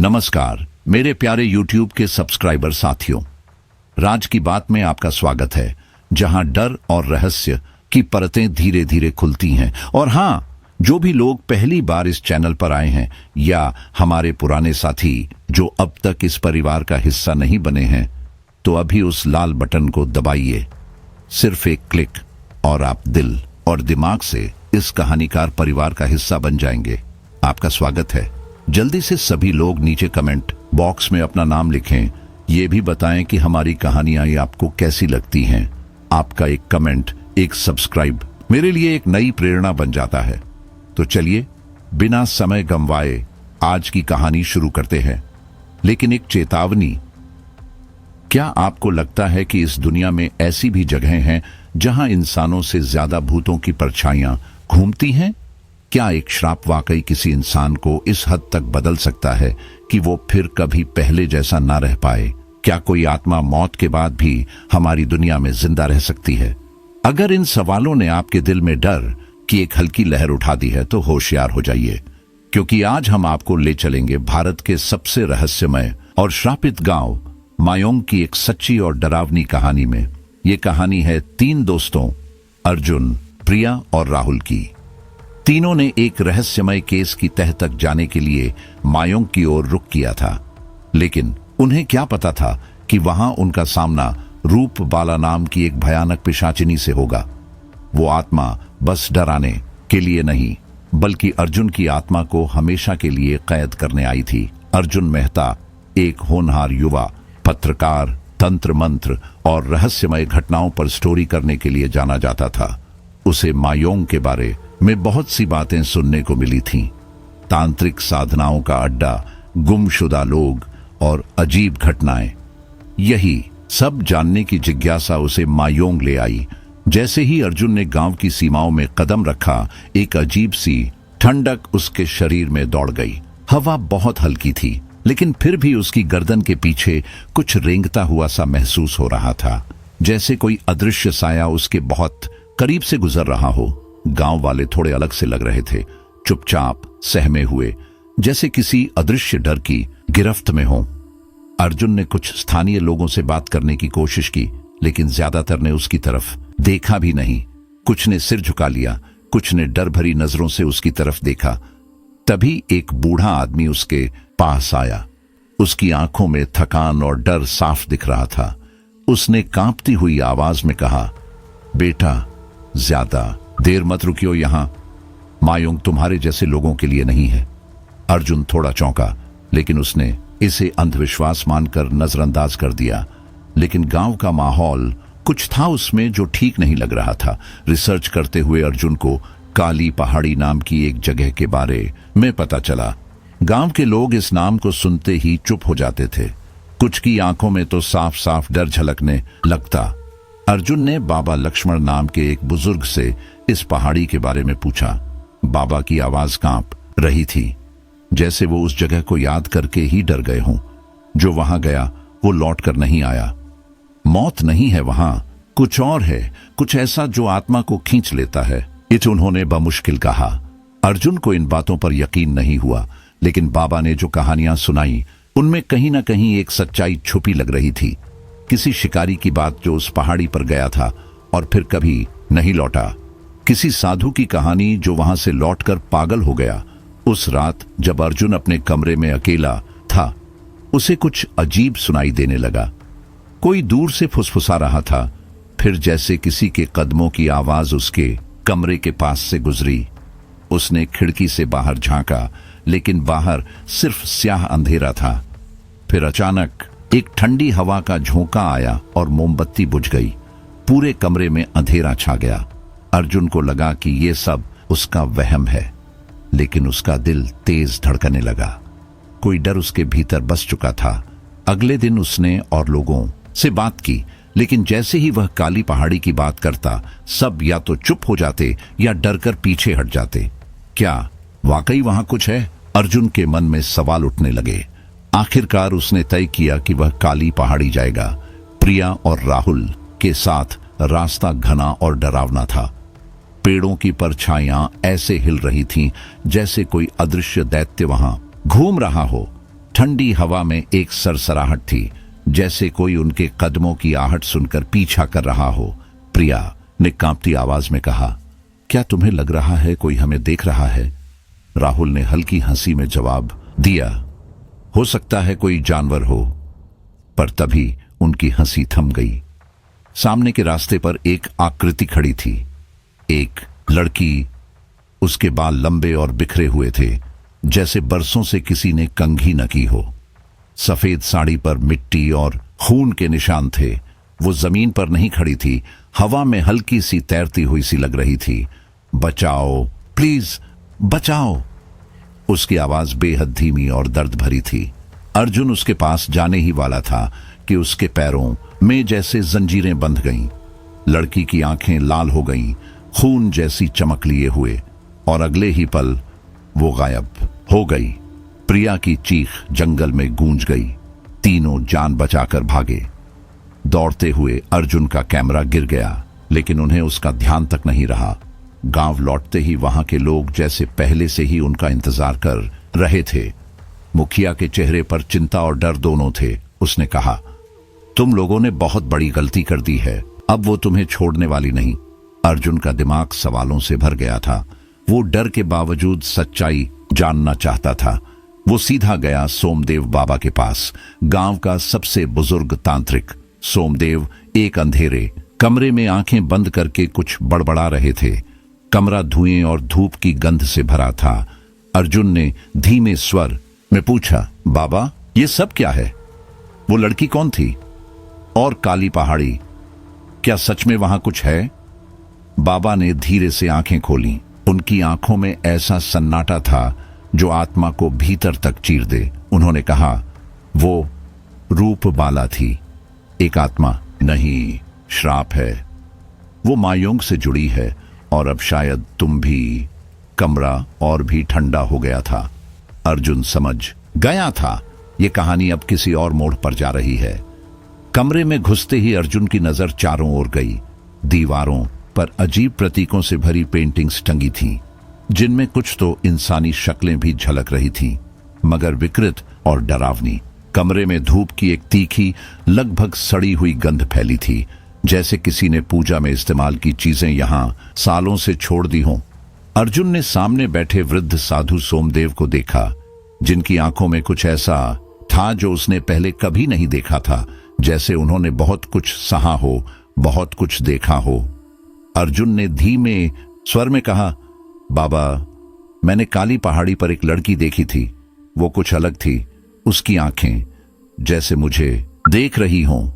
नमस्कार मेरे प्यारे YouTube के सब्सक्राइबर साथियों, राज की बात में आपका स्वागत है, जहां डर और रहस्य की परतें धीरे धीरे खुलती हैं। और हाँ, जो भी लोग पहली बार इस चैनल पर आए हैं या हमारे पुराने साथी जो अब तक इस परिवार का हिस्सा नहीं बने हैं, तो अभी उस लाल बटन को दबाइए। सिर्फ एक क्लिक और आप दिल और दिमाग से इस कहानीकार परिवार का हिस्सा बन जाएंगे। आपका स्वागत है। जल्दी से सभी लोग नीचे कमेंट बॉक्स में अपना नाम लिखें। ये भी बताएं कि हमारी कहानियां ये आपको कैसी लगती हैं। आपका एक कमेंट, एक सब्सक्राइब मेरे लिए एक नई प्रेरणा बन जाता है। तो चलिए बिना समय गंवाए आज की कहानी शुरू करते हैं। लेकिन एक चेतावनी, क्या आपको लगता है कि इस दुनिया में ऐसी भी जगहें हैं जहां इंसानों से ज्यादा भूतों की परछाइयां घूमती हैं? क्या एक श्राप वाकई किसी इंसान को इस हद तक बदल सकता है कि वो फिर कभी पहले जैसा ना रह पाए? क्या कोई आत्मा मौत के बाद भी हमारी दुनिया में जिंदा रह सकती है? अगर इन सवालों ने आपके दिल में डर की एक हल्की लहर उठा दी है तो होशियार हो जाइए, क्योंकि आज हम आपको ले चलेंगे भारत के सबसे रहस्यमय और श्रापित गांव मायोंग की एक सच्ची और डरावनी कहानी में। ये कहानी है 3 दोस्तों अर्जुन, प्रिया और राहुल की। तीनों ने एक रहस्यमय केस की तह तक जाने के लिए मायोंग की ओर रुख किया था, लेकिन उन्हें क्या पता था कि वहां उनका सामना रूप बाला नाम की एक भयानक पिशाचिनी से होगा। वो आत्मा बस डराने के लिए नहीं, बल्कि अर्जुन की आत्मा को हमेशा के लिए कैद करने आई थी। अर्जुन मेहता एक होनहार युवा पत्रकार, तंत्र मंत्र और रहस्यमय घटनाओं पर स्टोरी करने के लिए जाना जाता था। उसे मायोंग के बारे में बहुत सी बातें सुनने को मिली थीं। तांत्रिक साधनाओं का अड्डा, गुमशुदा लोग और अजीब घटनाएं। यही सब जानने की जिज्ञासा उसे मायोंग ले आई। जैसे ही अर्जुन ने गांव की सीमाओं में कदम रखा, एक अजीब सी ठंडक उसके शरीर में दौड़ गई। हवा बहुत हल्की थी, लेकिन फिर भी उसकी गर्दन के पीछे कुछ रेंगता हुआ सा महसूस हो रहा था, जैसे कोई अदृश्य साया उसके बहुत करीब से गुजर रहा हो। गांव वाले थोड़े अलग से लग रहे थे, चुपचाप, सहमे हुए, जैसे किसी अदृश्य डर की गिरफ्त में हो। अर्जुन ने कुछ स्थानीय लोगों से बात करने की कोशिश की, लेकिन ज्यादातर ने उसकी तरफ देखा भी नहीं। कुछ ने सिर झुका लिया, कुछ ने डर भरी नजरों से उसकी तरफ देखा। तभी एक बूढ़ा आदमी उसके पास आया। उसकी आंखों में थकान और डर साफ दिख रहा था। उसने कांपती हुई आवाज में कहा, बेटा, ज्यादा देर मत रुकियो यहां। मायोंग तुम्हारे जैसे लोगों के लिए नहीं है। अर्जुन थोड़ा चौंका, लेकिन उसने इसे अंधविश्वास मानकर नजरअंदाज कर दिया। लेकिन गांव का माहौल, कुछ था उसमें जो ठीक नहीं लग रहा था। रिसर्च करते हुए अर्जुन को काली पहाड़ी नाम की एक जगह के बारे में पता चला। गांव के लोग इस नाम को सुनते ही चुप हो जाते थे। कुछ की आंखों में तो साफ साफ डर झलकने लगता। अर्जुन ने बाबा लक्ष्मण नाम के एक बुजुर्ग से इस पहाड़ी के बारे में पूछा। बाबा की आवाज कांप रही थी, जैसे वो उस जगह को याद करके ही डर गए हों। जो वहां गया वो लौट कर नहीं आया। मौत नहीं है वहां, कुछ और है, कुछ ऐसा जो आत्मा को खींच लेता है, इसे उन्होंने बमुश्किल कहा। अर्जुन को इन बातों पर यकीन नहीं हुआ, लेकिन बाबा ने जो कहानियां सुनाई उनमें कहीं ना कहीं एक सच्चाई छुपी लग रही थी। किसी शिकारी की बात जो उस पहाड़ी पर गया था और फिर कभी नहीं लौटा। किसी साधु की कहानी जो वहां से लौटकर पागल हो गया। उस रात जब अर्जुन अपने कमरे में अकेला था, उसे कुछ अजीब सुनाई देने लगा। कोई दूर से फुसफुसा रहा था, फिर जैसे किसी के कदमों की आवाज उसके कमरे के पास से गुजरी। उसने खिड़की से बाहर झांका, लेकिन बाहर सिर्फ स्याह अंधेरा था। फिर अचानक एक ठंडी हवा का झोंका आया और मोमबत्ती बुझ गई। पूरे कमरे में अंधेरा छा गया। अर्जुन को लगा कि ये सब उसका वहम है, लेकिन उसका दिल तेज धड़कने लगा। कोई डर उसके भीतर बस चुका था। अगले दिन उसने और लोगों से बात की, लेकिन जैसे ही वह काली पहाड़ी की बात करता, सब या तो चुप हो जाते या डरकर पीछे हट जाते। क्या वाकई वहां कुछ है? अर्जुन के मन में सवाल उठने लगे। आखिरकार उसने तय किया कि वह काली पहाड़ी जाएगा। प्रिया और राहुल के साथ रास्ता घना और डरावना था। पेड़ों की परछाइयां ऐसे हिल रही थीं जैसे कोई अदृश्य दैत्य वहां घूम रहा हो। ठंडी हवा में एक सरसराहट थी, जैसे कोई उनके कदमों की आहट सुनकर पीछा कर रहा हो। प्रिया ने कांपती आवाज में कहा, क्या तुम्हें लग रहा है कोई हमें देख रहा है? राहुल ने हल्की हंसी में जवाब दिया, हो सकता है कोई जानवर हो। पर तभी उनकी हंसी थम गई। सामने के रास्ते पर एक आकृति खड़ी थी, एक लड़की। उसके बाल लंबे और बिखरे हुए थे, जैसे बरसों से किसी ने कंघी न की हो। सफेद साड़ी पर मिट्टी और खून के निशान थे। वो जमीन पर नहीं खड़ी थी, हवा में हल्की सी तैरती हुई सी लग रही थी। बचाओ, प्लीज बचाओ। उसकी आवाज बेहद धीमी और दर्द भरी थी। अर्जुन उसके पास जाने ही वाला था कि उसके पैरों में जैसे जंजीरें बंध गईं। लड़की की आंखें लाल हो गईं, खून जैसी चमक लिए हुए, और अगले ही पल वो गायब हो गई। प्रिया की चीख जंगल में गूंज गई। तीनों जान बचाकर भागे। दौड़ते हुए अर्जुन का कैमरा गिर गया, लेकिन उन्हें उसका ध्यान तक नहीं रहा। गांव लौटते ही वहां के लोग जैसे पहले से ही उनका इंतजार कर रहे थे। मुखिया के चेहरे पर चिंता और डर दोनों थे। उसने कहा, तुम लोगों ने बहुत बड़ी गलती कर दी है, अब वो तुम्हें छोड़ने वाली नहीं। अर्जुन का दिमाग सवालों से भर गया था। वो डर के बावजूद सच्चाई जानना चाहता था। वो सीधा गया सोमदेव बाबा के पास, गांव का सबसे बुजुर्ग तांत्रिक। सोमदेव एक अंधेरे कमरे में आंखें बंद करके कुछ बड़बड़ा रहे थे। कमरा धुएं और धूप की गंध से भरा था। अर्जुन ने धीमे स्वर में पूछा, बाबा ये सब क्या है? वो लड़की कौन थी? और काली पहाड़ी, क्या सच में वहां कुछ है? बाबा ने धीरे से आंखें खोली। उनकी आंखों में ऐसा सन्नाटा था जो आत्मा को भीतर तक चीर दे। उन्होंने कहा, वो रूपबाला थी, एक आत्मा नहीं, श्राप है। वो मायोंग से जुड़ी है, और अब शायद तुम भी। कमरा और भी ठंडा हो गया था। अर्जुन समझ गया था ये कहानी अब किसी और मोड़ पर जा रही है। कमरे में घुसते ही अर्जुन की नजर चारों ओर गई। दीवारों पर अजीब प्रतीकों से भरी पेंटिंग्स टंगी थीं, जिनमें कुछ तो इंसानी शक्लें भी झलक रही थीं, मगर विकृत और डरावनी। कमरे में धूप की एक तीखी, लगभग सड़ी हुई गंध फैली थी, जैसे किसी ने पूजा में इस्तेमाल की चीजें यहां सालों से छोड़ दी हों। अर्जुन ने सामने बैठे वृद्ध साधु सोमदेव को देखा, जिनकी आंखों में कुछ ऐसा था जो उसने पहले कभी नहीं देखा था, जैसे उन्होंने बहुत कुछ सहा हो, बहुत कुछ देखा हो। अर्जुन ने धीमे स्वर में कहा, बाबा मैंने काली पहाड़ी पर एक लड़की देखी थी, वो कुछ अलग थी। उसकी आंखें जैसे मुझे देख रही हों।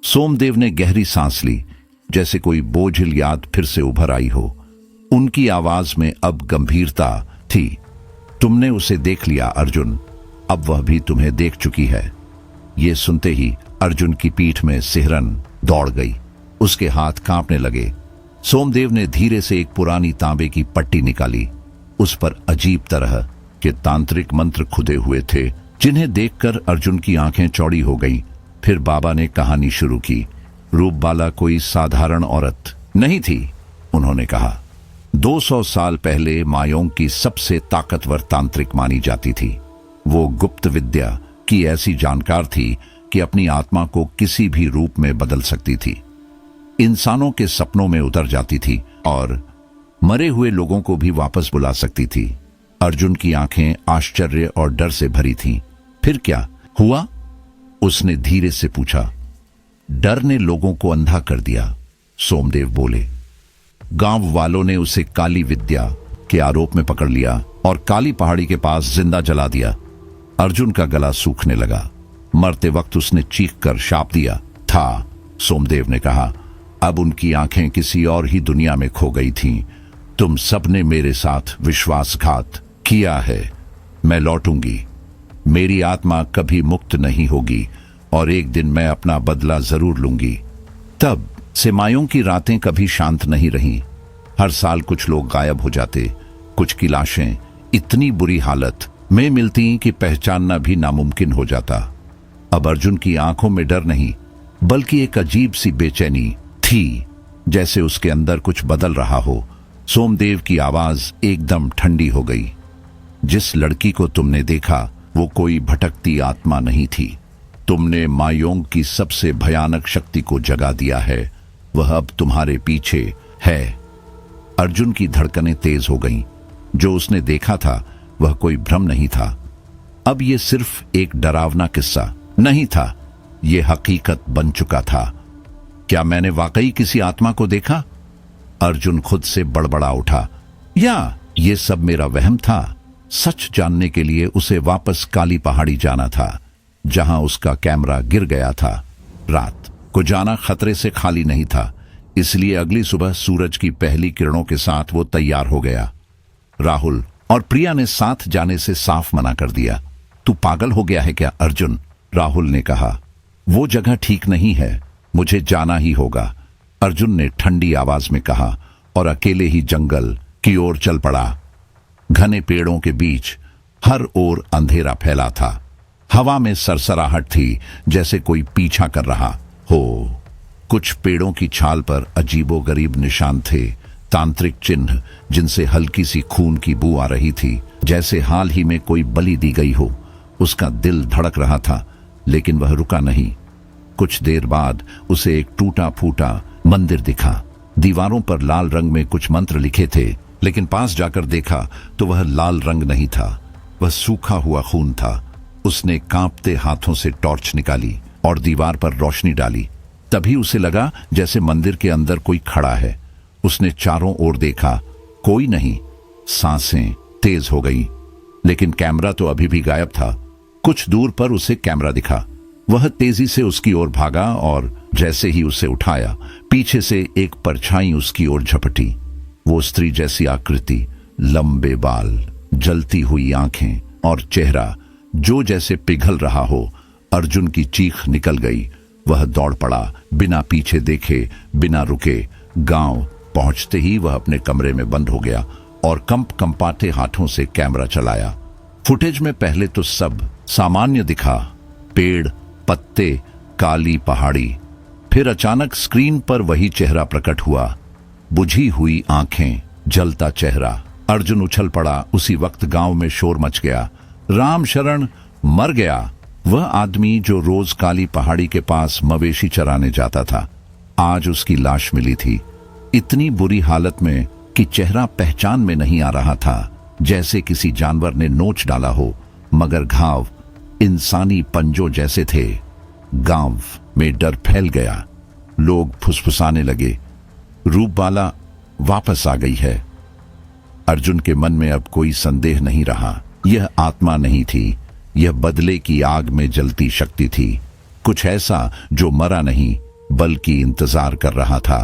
सोमदेव ने गहरी सांस ली, जैसे कोई बोझिल याद फिर से उभर आई हो। उनकी आवाज में अब गंभीरता थी। तुमने उसे देख लिया अर्जुन, अब वह भी तुम्हें देख चुकी है। ये सुनते ही अर्जुन की पीठ में सिहरन दौड़ गई, उसके हाथ कांपने लगे। सोमदेव ने धीरे से एक पुरानी तांबे की पट्टी निकाली। उस पर अजीब तरह के तांत्रिक मंत्र खुदे हुए थे, जिन्हें देखकर अर्जुन की आंखें चौड़ी हो गईं। फिर बाबा ने कहानी शुरू की। रूपबाला कोई साधारण औरत नहीं थी, उन्होंने कहा। 200 साल पहले मायोंग की सबसे ताकतवर तांत्रिक मानी जाती थी। वो गुप्त विद्या की ऐसी जानकार थी कि अपनी आत्मा को किसी भी रूप में बदल सकती थी। इंसानों के सपनों में उतर जाती थी और मरे हुए लोगों को भी वापस बुला सकती थी। अर्जुन की आंखें आश्चर्य और डर से भरी थीं। फिर क्या हुआ? उसने धीरे से पूछा। डर ने लोगों को अंधा कर दिया, सोमदेव बोले। गांव वालों ने उसे काली विद्या के आरोप में पकड़ लिया और काली पहाड़ी के पास जिंदा जला दिया। अर्जुन का गला सूखने लगा। मरते वक्त उसने चीख कर शाप दिया था, सोमदेव ने कहा। अब उनकी आंखें किसी और ही दुनिया में खो गई थीं। तुम सबने मेरे साथ विश्वासघात किया है। मैं लौटूंगी। मेरी आत्मा कभी मुक्त नहीं होगी और एक दिन मैं अपना बदला जरूर लूंगी। तब से मायों की रातें कभी शांत नहीं रहीं। हर साल कुछ लोग गायब हो जाते, कुछ की लाशें इतनी बुरी हालत में मिलती कि पहचानना भी नामुमकिन हो जाता। अब अर्जुन की आंखों में डर नहीं, बल्कि एक अजीब सी बेचैनी थी, जैसे उसके अंदर कुछ बदल रहा हो। सोमदेव की आवाज एकदम ठंडी हो गई। जिस लड़की को तुमने देखा वो कोई भटकती आत्मा नहीं थी। तुमने मायोंग की सबसे भयानक शक्ति को जगा दिया है। वह अब तुम्हारे पीछे है। अर्जुन की धड़कनें तेज हो गईं। जो उसने देखा था वह कोई भ्रम नहीं था। अब यह सिर्फ एक डरावना किस्सा नहीं था, यह हकीकत बन चुका था। क्या मैंने वाकई किसी आत्मा को देखा? अर्जुन खुद से बड़बड़ा उठा। या ये सब मेरा वहम था? सच जानने के लिए उसे वापस काली पहाड़ी जाना था, जहां उसका कैमरा गिर गया था। रात को जाना खतरे से खाली नहीं था, इसलिए अगली सुबह सूरज की पहली किरणों के साथ वो तैयार हो गया। राहुल और प्रिया ने साथ जाने से साफ मना कर दिया। तू पागल हो गया है क्या अर्जुन? राहुल ने कहा। वो जगह ठीक नहीं है, मुझे जाना ही होगा, अर्जुन ने ठंडी आवाज में कहा और अकेले ही जंगल की ओर चल पड़ा। घने पेड़ों के बीच हर ओर अंधेरा फैला था। हवा में सरसराहट थी, जैसे कोई पीछा कर रहा हो। कुछ पेड़ों की छाल पर अजीबोगरीब निशान थे, तांत्रिक चिन्ह जिनसे हल्की सी खून की बू आ रही थी, जैसे हाल ही में कोई बलि दी गई हो। उसका दिल धड़क रहा था, लेकिन वह रुका नहीं। कुछ देर बाद उसे एक टूटा फूटा मंदिर दिखा। दीवारों पर लाल रंग में कुछ मंत्र लिखे थे, लेकिन पास जाकर देखा तो वह लाल रंग नहीं था, वह सूखा हुआ खून था। उसने कांपते हाथों से टॉर्च निकाली और दीवार पर रोशनी डाली। तभी उसे लगा जैसे मंदिर के अंदर कोई खड़ा है। उसने चारों ओर देखा, कोई नहीं। सांसें तेज हो गई, लेकिन कैमरा तो अभी भी गायब था। कुछ दूर पर उसे कैमरा दिखा। वह तेजी से उसकी ओर भागा और जैसे ही उसे उठाया, पीछे से एक परछाई उसकी ओर झपटी। वो स्त्री जैसी आकृति, लंबे बाल, जलती हुई आंखें और चेहरा जो जैसे पिघल रहा हो। अर्जुन की चीख निकल गई। वह दौड़ पड़ा, बिना पीछे देखे, बिना रुके। गांव पहुंचते ही वह अपने कमरे में बंद हो गया और कंपाते हाथों से कैमरा चलाया। फुटेज में पहले तो सब सामान्य दिखा, पेड़, पत्ते, काली पहाड़ी। फिर अचानक स्क्रीन पर वही चेहरा प्रकट हुआ, बुझी हुई आंखें, जलता चेहरा। अर्जुन उछल पड़ा। उसी वक्त गांव में शोर मच गया। राम शरण मर गया। वह आदमी जो रोज काली पहाड़ी के पास मवेशी चराने जाता था, आज उसकी लाश मिली थी, इतनी बुरी हालत में कि चेहरा पहचान में नहीं आ रहा था, जैसे किसी जानवर ने नोच डाला हो, मगर घाव इंसानी पंजों जैसे थे। गांव में डर फैल गया। लोग फुसफुसाने लगे, रूपबाला वापस आ गई है। अर्जुन के मन में अब कोई संदेह नहीं रहा। यह आत्मा नहीं थी, यह बदले की आग में जलती शक्ति थी। कुछ ऐसा जो मरा नहीं बल्कि इंतजार कर रहा था।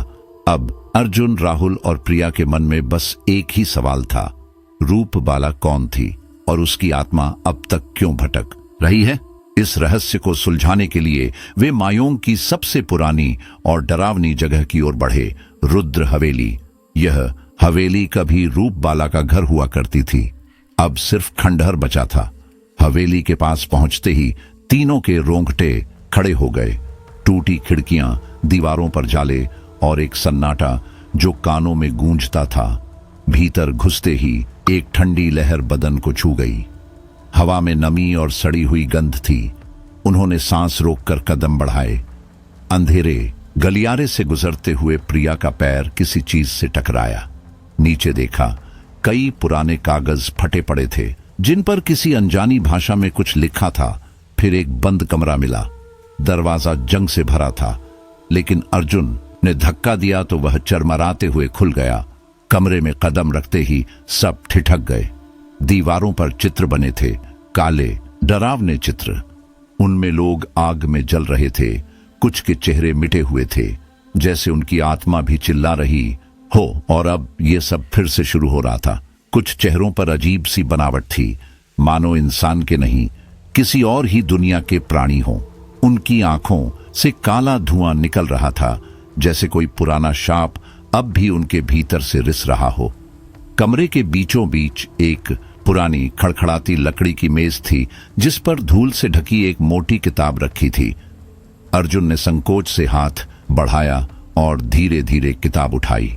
अब अर्जुन, राहुल और प्रिया के मन में बस एक ही सवाल था, रूपबाला कौन थी और उसकी आत्मा अब तक क्यों भटक रही है? इस रहस्य को सुलझाने के लिए वे मायोंग की सबसे पुरानी और डरावनी जगह की ओर बढ़े, रुद्र हवेली। यह हवेली कभी रूपबाला का घर हुआ करती थी, अब सिर्फ खंडहर बचा था। हवेली के पास पहुंचते ही तीनों के रोंगटे खड़े हो गए। टूटी खिड़कियां, दीवारों पर जाले और एक सन्नाटा जो कानों में गूंजता था। भीतर घुसते ही एक ठंडी लहर बदन को छू गई। हवा में नमी और सड़ी हुई गंध थी। उन्होंने सांस रोककर कदम बढ़ाए। अंधेरे गलियारे से गुजरते हुए प्रिया का पैर किसी चीज से टकराया। नीचे देखा, कई पुराने कागज फटे पड़े थे, जिन पर किसी अनजानी भाषा में कुछ लिखा था। फिर एक बंद कमरा मिला। दरवाजा जंग से भरा था, लेकिन अर्जुन ने धक्का दिया तो वह चरमराते हुए खुल गया। कमरे में कदम रखते ही सब ठिठक गए। दीवारों पर चित्र बने थे, काले डरावने चित्र। उनमें लोग आग में जल रहे थे। कुछ के चेहरे मिटे हुए थे, जैसे उनकी आत्मा भी चिल्ला रही हो। और अब ये सब फिर से शुरू हो रहा था। कुछ चेहरों पर अजीब सी बनावट थी, मानो इंसान के नहीं, किसी और ही दुनिया के प्राणी हों। उनकी आंखों से काला धुआं निकल रहा था, जैसे कोई पुराना शाप अब भी उनके भीतर से रिस रहा हो। कमरे के बीचों बीच एक पुरानी खड़खड़ाती लकड़ी की मेज थी, जिस पर धूल से ढकी एक मोटी किताब रखी थी। अर्जुन ने संकोच से हाथ बढ़ाया और धीरे धीरे किताब उठाई।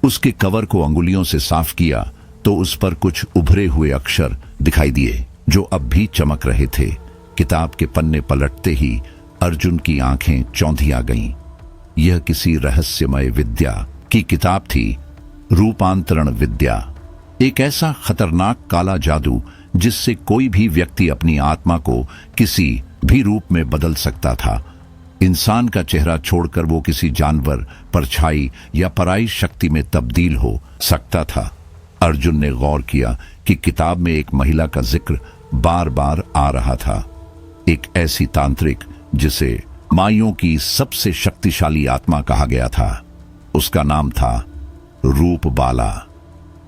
उसके कवर को अंगुलियों से साफ किया तो उस पर कुछ उभरे हुए अक्षर दिखाई दिए। जो अब भी चमक रहे थे। किताब के पन्ने पलटते ही अर्जुन की आंखें चौंधी आ गईं। यह किसी रहस्यमय विद्या की किताब थी, रूपांतरण विद्या। एक ऐसा खतरनाक काला जादू जिससे कोई भी व्यक्ति अपनी आत्मा को किसी भी रूप में बदल सकता था। इंसान का चेहरा छोड़कर वो किसी जानवर, परछाई या पराई शक्ति में तब्दील हो सकता था। अर्जुन ने गौर किया कि किताब में एक महिला का जिक्र बार बार आ रहा था, एक ऐसी तांत्रिक जिसे माइयों की सबसे शक्तिशाली आत्मा कहा गया था। उसका नाम था रूपबाला।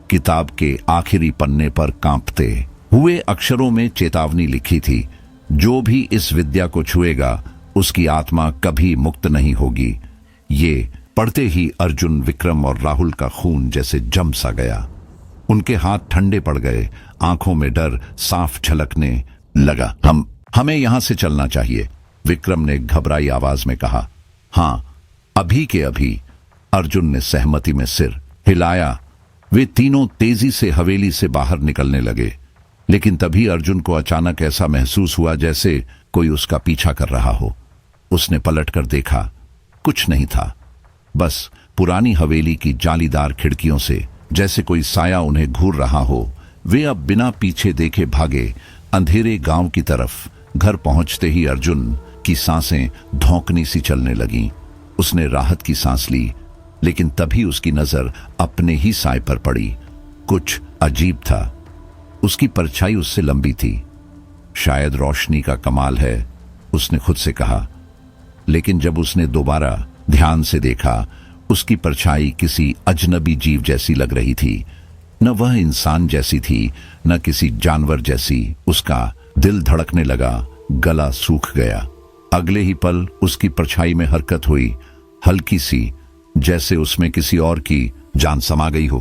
किताब के आखिरी पन्ने पर कांपते हुए अक्षरों में चेतावनी लिखी थी, जो भी इस विद्या को छुएगा उसकी आत्मा कभी मुक्त नहीं होगी। ये पढ़ते ही अर्जुन, विक्रम और राहुल का खून जैसे जम सा गया। उनके हाथ ठंडे पड़ गए, आंखों में डर साफ झलकने लगा। हमें यहां से चलना चाहिए, विक्रम ने घबराई आवाज में कहा। हां, अभी के अभी, अर्जुन ने सहमति में सिर हिलाया। वे तीनों तेजी से हवेली से बाहर निकलने लगे, लेकिन तभी अर्जुन को अचानक ऐसा महसूस हुआ जैसे कोई उसका पीछा कर रहा हो। उसने पलटकर देखा, कुछ नहीं था, बस पुरानी हवेली की जालीदार खिड़कियों से जैसे कोई साया उन्हें घूर रहा हो। वे अब बिना पीछे देखे भागे अंधेरे गांव की तरफ। घर पहुंचते ही अर्जुन की सांसें धौंकनी सी चलने लगीं। उसने राहत की सांस ली, लेकिन तभी उसकी नजर अपने ही साए पर पड़ी। कुछ अजीब था, उसकी परछाई उससे लंबी थी। शायद रोशनी का कमाल है, उसने खुद से कहा। लेकिन जब उसने दोबारा ध्यान से देखा, उसकी परछाई किसी अजनबी जीव जैसी लग रही थी। न वह इंसान जैसी थी, न किसी जानवर जैसी। उसका दिल धड़कने लगा, गला सूख गया। अगले ही पल उसकी परछाई में हरकत हुई, हल्की सी, जैसे उसमें किसी और की जान समा गई हो।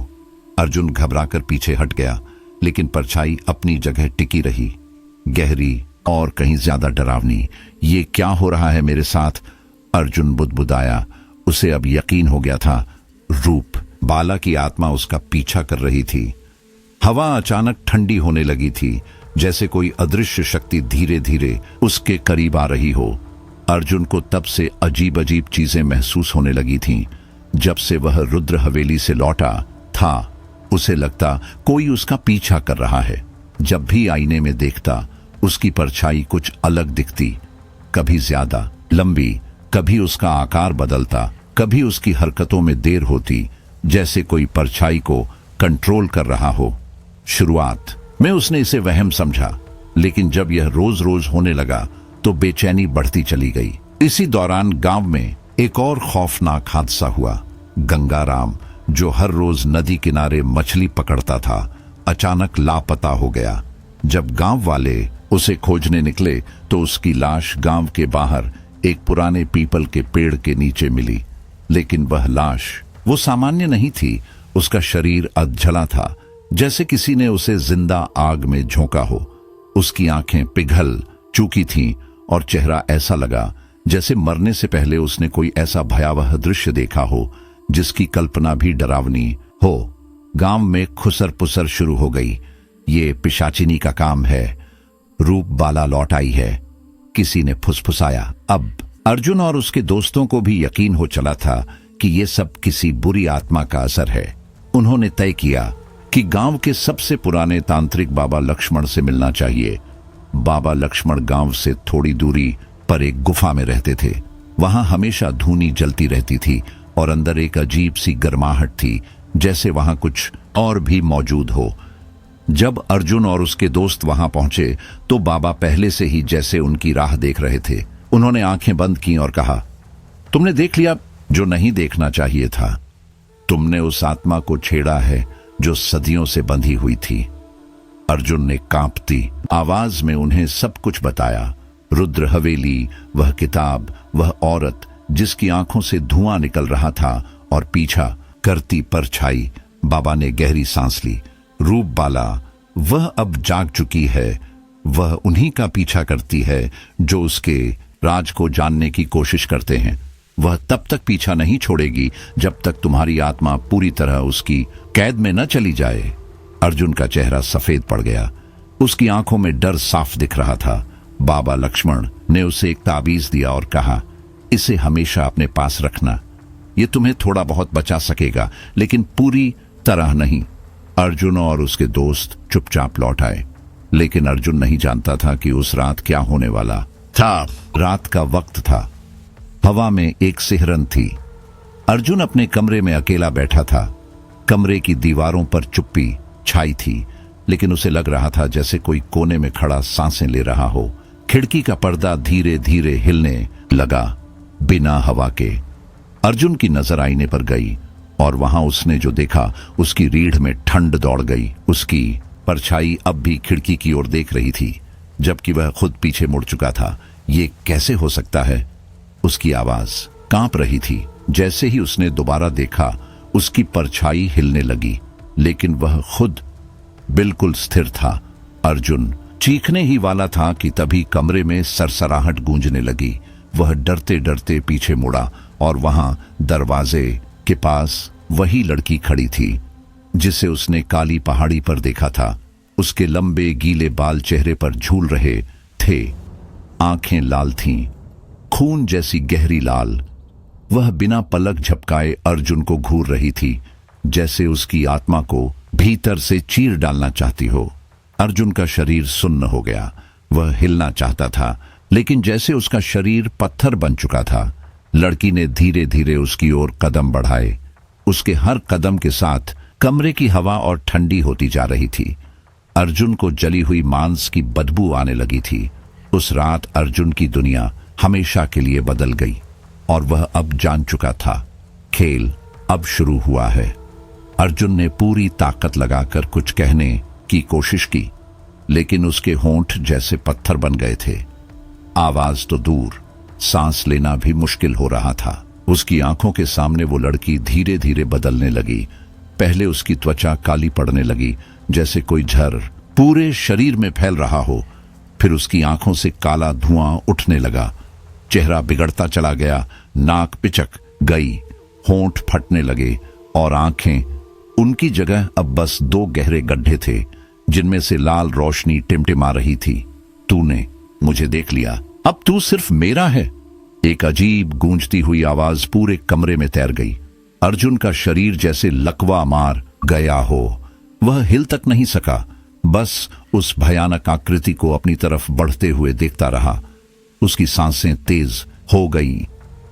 अर्जुन घबराकर पीछे हट गया, लेकिन परछाई अपनी जगह टिकी रही, गहरी और कहीं ज्यादा डरावनी। ये क्या हो रहा है मेरे साथ? अर्जुन बुदबुदाया। उसे अब यकीन हो गया था, रूप बाला की आत्मा उसका पीछा कर रही थी। हवा अचानक ठंडी होने लगी थी, जैसे कोई अदृश्य शक्ति धीरे धीरे उसके करीब आ रही हो। अर्जुन को तब से अजीब अजीब चीजें महसूस होने लगी थीं। जब से वह रुद्र हवेली से लौटा था, उसे लगता कोई उसका पीछा कर रहा है। जब भी आईने में देखता, उसकी परछाई कुछ अलग दिखती, कभी ज्यादा लंबी, कभी उसका आकार बदलता, कभी उसकी हरकतों में देर होती, जैसे कोई परछाई को कंट्रोल कर रहा हो। शुरुआत में उसने इसे वहम समझा, लेकिन जब यह रोज रोज होने लगा तो बेचैनी बढ़ती चली गई। इसी दौरान गांव में एक और खौफनाक हादसा हुआ। गंगाराम, जो हर रोज नदी किनारे मछली पकड़ता था, अचानक लापता हो गया। जब गांव वाले उसे खोजने निकले तो उसकी लाश गांव के बाहर एक पुराने पीपल के पेड़ के नीचे मिली। लेकिन वह लाश वो सामान्य नहीं थी। उसका शरीर अधजला था, जैसे किसी ने उसे जिंदा आग में झोंका हो। उसकी आंखें पिघल चुकी थीं और चेहरा ऐसा लगा जैसे मरने से पहले उसने कोई ऐसा भयावह दृश्य देखा हो जिसकी कल्पना भी डरावनी हो। गांव में खुसर पुसर शुरू हो गई। ये पिशाचिनी का काम है, रूपबाला लौट आई है, किसी ने फुसफुसाया। अब अर्जुन और उसके दोस्तों को भी यकीन हो चला था कि ये सब किसी बुरी आत्मा का असर है। उन्होंने तय किया कि गांव के सबसे पुराने तांत्रिक बाबा लक्ष्मण से मिलना चाहिए। बाबा लक्ष्मण गांव से थोड़ी दूरी पर एक गुफा में रहते थे। वहां हमेशा धूनी जलती रहती थी और अंदर एक अजीब सी गर्माहट थी, जैसे वहां कुछ और भी मौजूद हो। जब अर्जुन और उसके दोस्त वहां पहुंचे तो बाबा पहले से ही जैसे उनकी राह देख रहे थे। उन्होंने आंखें बंद की और कहा, तुमने देख लिया जो नहीं देखना चाहिए था। तुमने उस आत्मा को छेड़ा है जो सदियों से बंधी हुई थी। अर्जुन ने कांपती आवाज में उन्हें सब कुछ बताया। रुद्र हवेली, वह किताब, वह औरत जिसकी आंखों से धुआं निकल रहा था और पीछा करती परछाई। बाबा ने गहरी सांस ली। रूपबाला, वह अब जाग चुकी है। वह उन्हीं का पीछा करती है जो उसके राज को जानने की कोशिश करते हैं। वह तब तक पीछा नहीं छोड़ेगी जब तक तुम्हारी आत्मा पूरी तरह उसकी कैद में न चली जाए। अर्जुन का चेहरा सफेद पड़ गया। उसकी आंखों में डर साफ दिख रहा था। बाबा लक्ष्मण ने उसे एक ताबीज दिया और कहा, इसे हमेशा अपने पास रखना, ये तुम्हें थोड़ा बहुत बचा सकेगा लेकिन पूरी तरह नहीं। अर्जुन और उसके दोस्त चुपचाप लौट आए, लेकिन अर्जुन नहीं जानता था कि उस रात क्या होने वाला था। रात का वक्त था, हवा में एक सिहरन थी। अर्जुन अपने कमरे में अकेला बैठा था। कमरे की दीवारों पर चुप्पी छाई थी, लेकिन उसे लग रहा था जैसे कोई कोने में खड़ा सांसें ले रहा हो। खिड़की का पर्दा धीरे धीरे हिलने लगा बिना हवा के। अर्जुन की नजर आईने पर गई और वहां उसने जो देखा उसकी रीढ़ में ठंड दौड़ गई। उसकी परछाई अब भी खिड़की की ओर देख रही थी, जबकि वह खुद पीछे मुड़ चुका था। ये कैसे हो सकता है? उसकी आवाज कांप रही थी। जैसे ही उसने दोबारा देखा, उसकी परछाई हिलने लगी, लेकिन वह खुद बिल्कुल स्थिर था। अर्जुन चीखने ही वाला था कि तभी कमरे में सरसराहट गूंजने लगी। वह डरते डरते पीछे मुड़ा और वहां दरवाजे के पास वही लड़की खड़ी थी जिसे उसने काली पहाड़ी पर देखा था। उसके लंबे गीले बाल चेहरे पर झूल रहे थे, आंखें लाल थीं, खून जैसी गहरी लाल। वह बिना पलक झपकाए अर्जुन को घूर रही थी, जैसे उसकी आत्मा को भीतर से चीर डालना चाहती हो। अर्जुन का शरीर सुन्न हो गया। वह हिलना चाहता था, लेकिन जैसे उसका शरीर पत्थर बन चुका था। लड़की ने धीरे धीरे उसकी ओर कदम बढ़ाए। उसके हर कदम के साथ कमरे की हवा और ठंडी होती जा रही थी। अर्जुन को जली हुई मांस की बदबू आने लगी थी। उस रात अर्जुन की दुनिया हमेशा के लिए बदल गई और वह अब जान चुका था, खेल अब शुरू हुआ है। अर्जुन ने पूरी ताकत लगाकर कुछ कहने की कोशिश की, लेकिन उसके होंठ जैसे पत्थर बन गए थे। आवाज तो दूर, सांस लेना भी मुश्किल हो रहा था। उसकी आंखों के सामने वो लड़की धीरे धीरे बदलने लगी। पहले उसकी त्वचा काली पड़ने लगी, जैसे कोई झर पूरे शरीर में फैल रहा हो। फिर उसकी आंखों से काला धुआं उठने लगा। चेहरा बिगड़ता चला गया, नाक पिचक गई, होंठ फटने लगे और आंखें, उनकी जगह अब बस दो गहरे गड्ढे थे जिनमें से लाल रोशनी टिमटिमा रही थी। तूने मुझे देख लिया, अब तू सिर्फ मेरा है। एक अजीब गूंजती हुई आवाज पूरे कमरे में तैर गई। अर्जुन का शरीर जैसे लकवा मार गया हो। वह हिल तक नहीं सका, बस उस भयानक आकृति को अपनी तरफ बढ़ते हुए देखता रहा। उसकी सांसें तेज हो गई,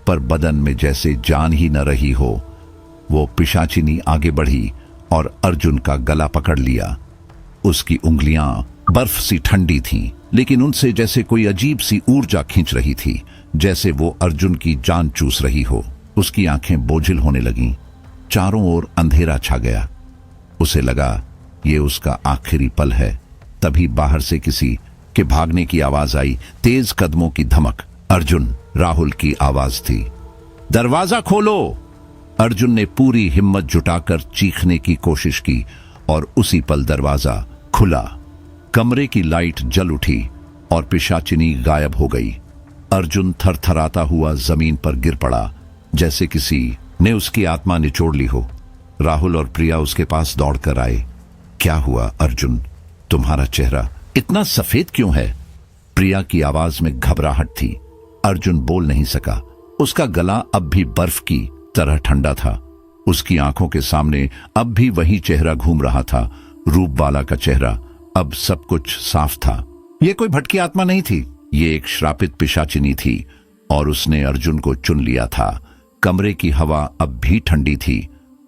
पर बदन में जैसे जान ही न रही हो। वो पिशाचिनी आगे बढ़ी और अर्जुन का गला पकड़ लिया। उसकी उंगलियां बर्फ सी ठंडी थीं, लेकिन उनसे जैसे कोई अजीब सी ऊर्जा खींच रही थी, जैसे वो अर्जुन की जान चूस रही हो। उसकी आंखें बोझिल होने लगीं। चारों ओर अंधेरा छा गया। उसे लगा ये उसका आखिरी पल है। तभी बाहर से किसी के भागने की आवाज आई, तेज कदमों की धमक। अर्जुन, राहुल की आवाज थी। दरवाजा खोलो! अर्जुन ने पूरी हिम्मत जुटाकर चीखने की कोशिश की और उसी पल दरवाजा खुला। कमरे की लाइट जल उठी और पिशाचिनी गायब हो गई। अर्जुन थरथराता हुआ जमीन पर गिर पड़ा, जैसे किसी ने उसकी आत्मा निचोड़ ली हो। राहुल और प्रिया उसके पास दौड़कर आए। क्या हुआ अर्जुन? तुम्हारा चेहरा इतना सफेद क्यों है? प्रिया की आवाज में घबराहट थी। अर्जुन बोल नहीं सका। उसका गला अब भी बर्फ की तरह ठंडा था। उसकी आंखों के सामने अब भी वही चेहरा घूम रहा था, रूपबाला का चेहरा। अब सब कुछ साफ था। ये कोई भटकी आत्मा नहीं थी, ये एक श्रापित पिशाचिनी थी और उसने अर्जुन को चुन लिया था। कमरे की हवा अब भी ठंडी थी।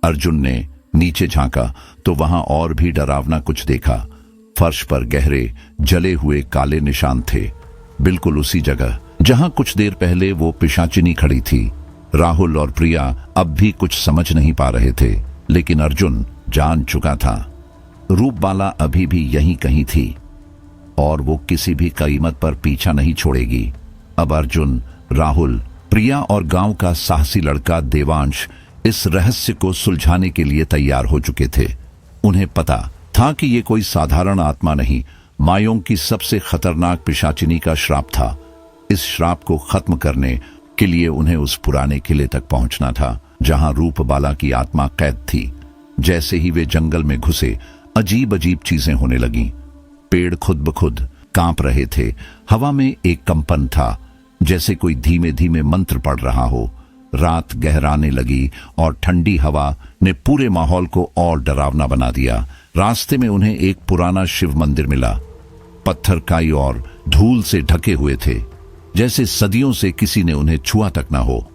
अर्जुन ने नीचे झांका तो वहां और भी डरावना कुछ देखा। फर्श पर गहरे जले हुए काले निशान थे, बिल्कुल उसी जगह जहां कुछ देर पहले वो पिशाचिनी खड़ी थी। राहुल और प्रिया अब भी कुछ समझ नहीं पा रहे थे, लेकिन अर्जुन जान चुका था रूपबाला अभी भी यहीं कहीं थी और वो किसी भी कीमत पर पीछा नहीं छोड़ेगी। अब अर्जुन, राहुल, प्रिया और गांव का साहसी लड़का देवांश इस रहस्य को सुलझाने के लिए तैयार हो चुके थे। उन्हें पता था कि ये कोई साधारण आत्मा नहीं, मायों की सबसे खतरनाक पिशाचिनी का श्राप था। इस श्राप को खत्म करने के लिए उन्हें उस पुराने किले तक पहुंचना था जहां रूपबाला की आत्मा कैद थी। जैसे ही वे जंगल में घुसे, अजीब अजीब चीजें होने लगीं। पेड़ खुद ब खुद कांप रहे थे। हवा में एक कंपन था, जैसे कोई धीमे धीमे मंत्र पढ़ रहा हो। रात गहराने लगी और ठंडी हवा ने पूरे माहौल को और डरावना बना दिया। रास्ते में उन्हें एक पुराना शिव मंदिर मिला। पत्थर काई और धूल से ढके हुए थे, जैसे सदियों से किसी ने उन्हें छुआ तक न हो।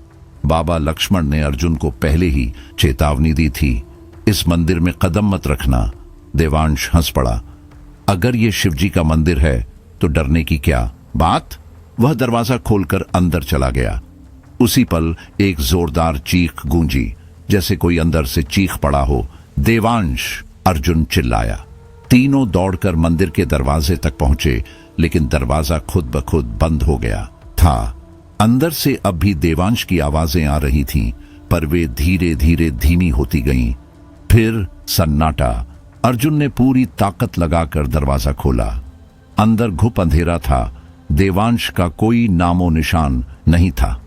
बाबा लक्ष्मण ने अर्जुन को पहले ही चेतावनी दी थी, इस मंदिर में कदम मत रखना। देवांश हंस पड़ा। अगर ये शिवजी का मंदिर है तो डरने की क्या बात। वह दरवाजा खोलकर अंदर चला गया। उसी पल एक जोरदार चीख गूंजी, जैसे कोई अंदर से चीख पड़ा हो। देवांश! अर्जुन चिल्लाया। तीनों दौड़कर मंदिर के दरवाजे तक पहुंचे, लेकिन दरवाजा खुद ब खुद बंद हो गया था। अंदर से अब भी देवांश की आवाजें आ रही थीं, पर वे धीरे धीरे धीमी होती गईं। फिर सन्नाटा। अर्जुन ने पूरी ताकत लगाकर दरवाजा खोला। अंदर घुप अंधेरा था। देवांश का कोई नामो निशान नहीं था।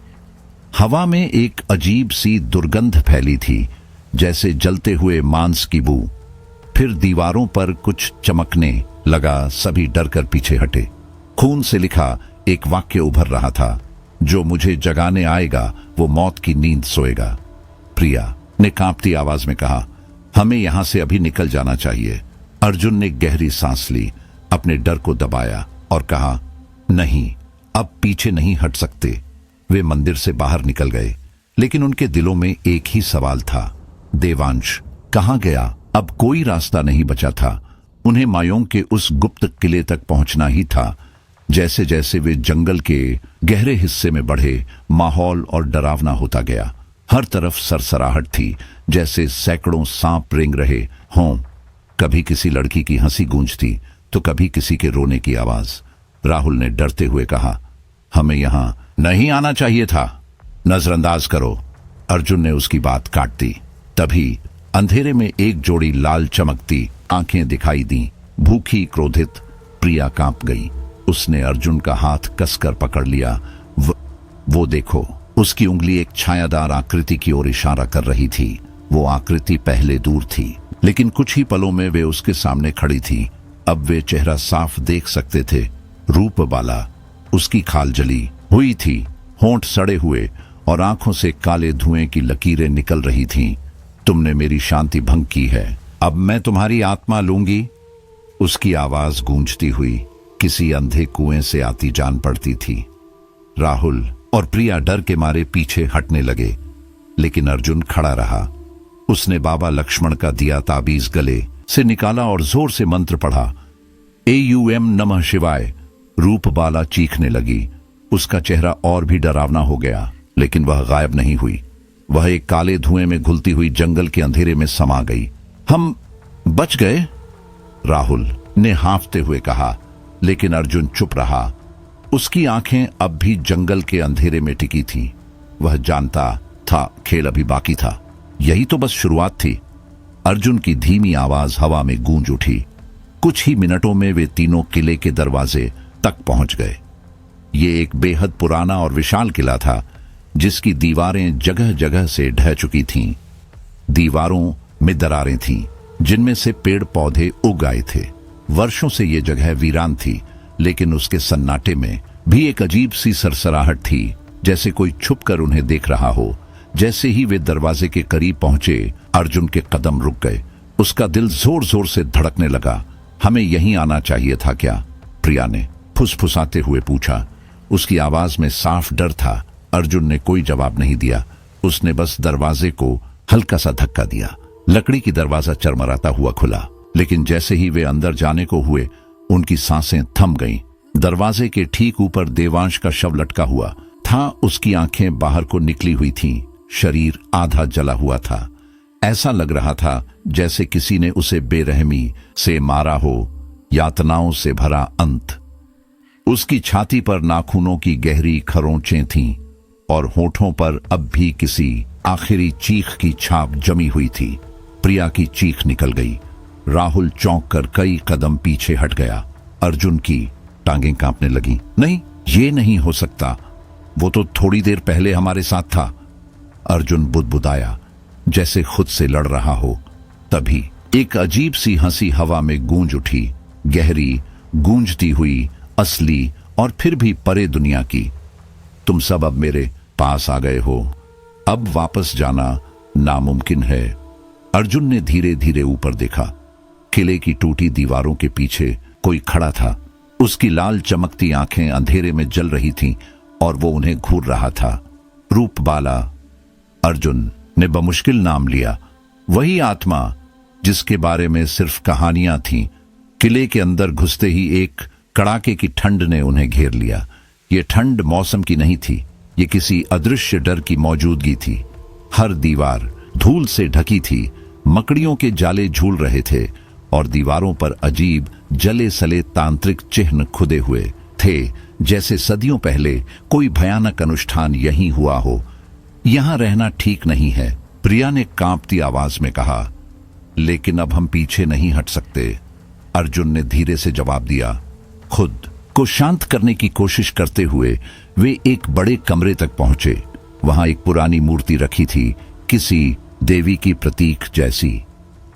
हवा में एक अजीब सी दुर्गंध फैली थी, जैसे जलते हुए मांस की बू। फिर दीवारों पर कुछ चमकने लगा। सभी डरकर पीछे हटे। खून से लिखा एक वाक्य उभर रहा था, जो मुझे जगाने आएगा वो मौत की नींद सोएगा। प्रिया ने कांपती आवाज में कहा, हमें यहां से अभी निकल जाना चाहिए। अर्जुन ने गहरी सांस ली, अपने डर को दबाया और कहा, नहीं, अब पीछे नहीं हट सकते। वे मंदिर से बाहर निकल गए, लेकिन उनके दिलों में एक ही सवाल था, देवांश कहां गया। अब कोई रास्ता नहीं बचा था। उन्हें मायोंग के उस गुप्त किले तक पहुंचना ही था। जैसे जैसे वे जंगल के गहरे हिस्से में बढ़े, माहौल और डरावना होता गया। हर तरफ सरसराहट थी, जैसे सैकड़ों सांप रेंग रहे हों। कभी किसी लड़की की हंसी गूंजती तो कभी किसी के रोने की आवाज। राहुल ने डरते हुए कहा, हमें यहां नहीं आना चाहिए था। नजरअंदाज करो। अर्जुन ने उसकी बात काट दी। तभी अंधेरे में एक जोड़ी लाल चमकती आंखें दिखाई दी। भूखी, क्रोधित। प्रिया कांप गई। उसने अर्जुन का हाथ कसकर पकड़ लिया। वो देखो, उसकी उंगली एक छायादार आकृति की ओर इशारा कर रही थी। वो आकृति पहले दूर थी, लेकिन कुछ ही पलों में वे उसके सामने खड़ी थी। अब वे चेहरा साफ देख सकते थे। रूप बाला। उसकी खाल जली हुई थी, होंठ सड़े हुए और आंखों से काले धुएं की लकीरें निकल रही थीं। तुमने मेरी शांति भंग की है, अब मैं तुम्हारी आत्मा लूंगी। उसकी आवाज गूंजती हुई किसी अंधे कुएं से आती जान पड़ती थी। राहुल और प्रिया डर के मारे पीछे हटने लगे, लेकिन अर्जुन खड़ा रहा। उसने बाबा लक्ष्मण का दिया ताबीज गले से निकाला और जोर से मंत्र पढ़ा, एयूएम नमः शिवाय। रूप बाला चीखने लगी। उसका चेहरा और भी डरावना हो गया, लेकिन वह गायब नहीं हुई। वह एक काले धुएं में घुलती हुई जंगल के अंधेरे में समा गई। हम बच गए, राहुल ने हाँफते हुए कहा, लेकिन अर्जुन चुप रहा। उसकी आंखें अब भी जंगल के अंधेरे में टिकी थीं। वह जानता था खेल अभी बाकी था। यही तो बस शुरुआत थी। अर्जुन की धीमी आवाज हवा में गूंज उठी। कुछ ही मिनटों में वे तीनों किले के दरवाजे तक पहुंच गए। ये एक बेहद पुराना और विशाल किला था, जिसकी दीवारें जगह जगह से ढह चुकी थीं। दीवारों में दरारें थीं, जिनमें से पेड़ पौधे उग आए थे। वर्षों से ये जगह वीरान थी, लेकिन उसके सन्नाटे में भी एक अजीब सी सरसराहट थी, जैसे कोई छुपकर उन्हें देख रहा हो। जैसे ही वे दरवाजे के करीब पहुंचे, अर्जुन के कदम रुक गए। उसका दिल जोर जोर से धड़कने लगा। हमें यहीं आना चाहिए था क्या? प्रिया ने फुसफुसाते हुए पूछा। उसकी आवाज में साफ डर था। अर्जुन ने कोई जवाब नहीं दिया। उसने बस दरवाजे को हल्का सा धक्का दिया। लकड़ी की दरवाजा चरमराता हुआ खुला, लेकिन जैसे ही वे अंदर जाने को हुए, उनकी सांसें थम गईं। दरवाजे के ठीक ऊपर देवांश का शव लटका हुआ था। उसकी आंखें बाहर को निकली हुई थीं, शरीर आधा जला हुआ था। ऐसा लग रहा था जैसे किसी ने उसे बेरहमी से मारा हो, यातनाओं से भरा अंत। उसकी छाती पर नाखूनों की गहरी खरोंचें थीं और होठों पर अब भी किसी आखिरी चीख की छाप जमी हुई थी। प्रिया की चीख निकल गई। राहुल चौंक कर कई कदम पीछे हट गया। अर्जुन की टांगें कांपने लगी। नहीं, ये नहीं हो सकता। वो तो थोड़ी देर पहले हमारे साथ था। अर्जुन बुदबुदाया, जैसे खुद से लड़ रहा हो। तभी एक अजीब सी हंसी हवा में गूंज उठी, गहरी गूंजती हुई, असली और फिर भी परे दुनिया की। तुम सब अब मेरे पास आ गए हो, अब वापस जाना नामुमकिन है। अर्जुन ने धीरे धीरे ऊपर देखा। किले की टूटी दीवारों के पीछे कोई खड़ा था। उसकी लाल चमकती आंखें अंधेरे में जल रही थीं और वो उन्हें घूर रहा था। रूपबाला। अर्जुन ने बमुश्किल नाम लिया। वही आत्मा जिसके बारे में सिर्फ कहानियां थीं। किले के अंदर घुसते ही एक कड़ाके की ठंड ने उन्हें घेर लिया। ये ठंड मौसम की नहीं थी, ये किसी अदृश्य डर की मौजूदगी थी। हर दीवार धूल से ढकी थी, मकड़ियों के जाले झूल रहे थे और दीवारों पर अजीब जले सले तांत्रिक चिन्ह खुदे हुए थे, जैसे सदियों पहले कोई भयानक अनुष्ठान यहीं हुआ हो। यहां रहना ठीक नहीं है, प्रिया ने कांपती आवाज में कहा। लेकिन अब हम पीछे नहीं हट सकते, अर्जुन ने धीरे से जवाब दिया। खुद को शांत करने की कोशिश करते हुए वे एक बड़े कमरे तक पहुंचे। वहां एक पुरानी मूर्ति रखी थी, किसी देवी की प्रतीक जैसी।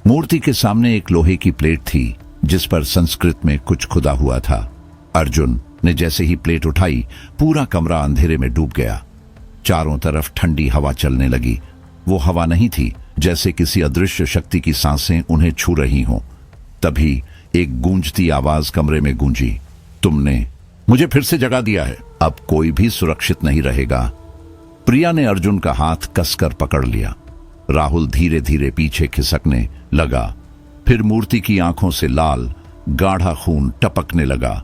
मूर्ति के सामने एक लोहे की प्लेट थी जिस पर संस्कृत में कुछ खुदा हुआ था। अर्जुन ने जैसे ही प्लेट उठाई, पूरा कमरा अंधेरे में डूब गया। चारों तरफ ठंडी हवा चलने लगी। वो हवा नहीं थी, जैसे किसी अदृश्य शक्ति की सांसें उन्हें छू रही हों। तभी एक गूंजती आवाज कमरे में गूंजी। तुमने मुझे फिर से जगा दिया है, अब कोई भी सुरक्षित नहीं रहेगा। प्रिया ने अर्जुन का हाथ कसकर पकड़ लिया। राहुल धीरे धीरे पीछे खिसकने लगा। फिर मूर्ति की आंखों से लाल गाढ़ा खून टपकने लगा।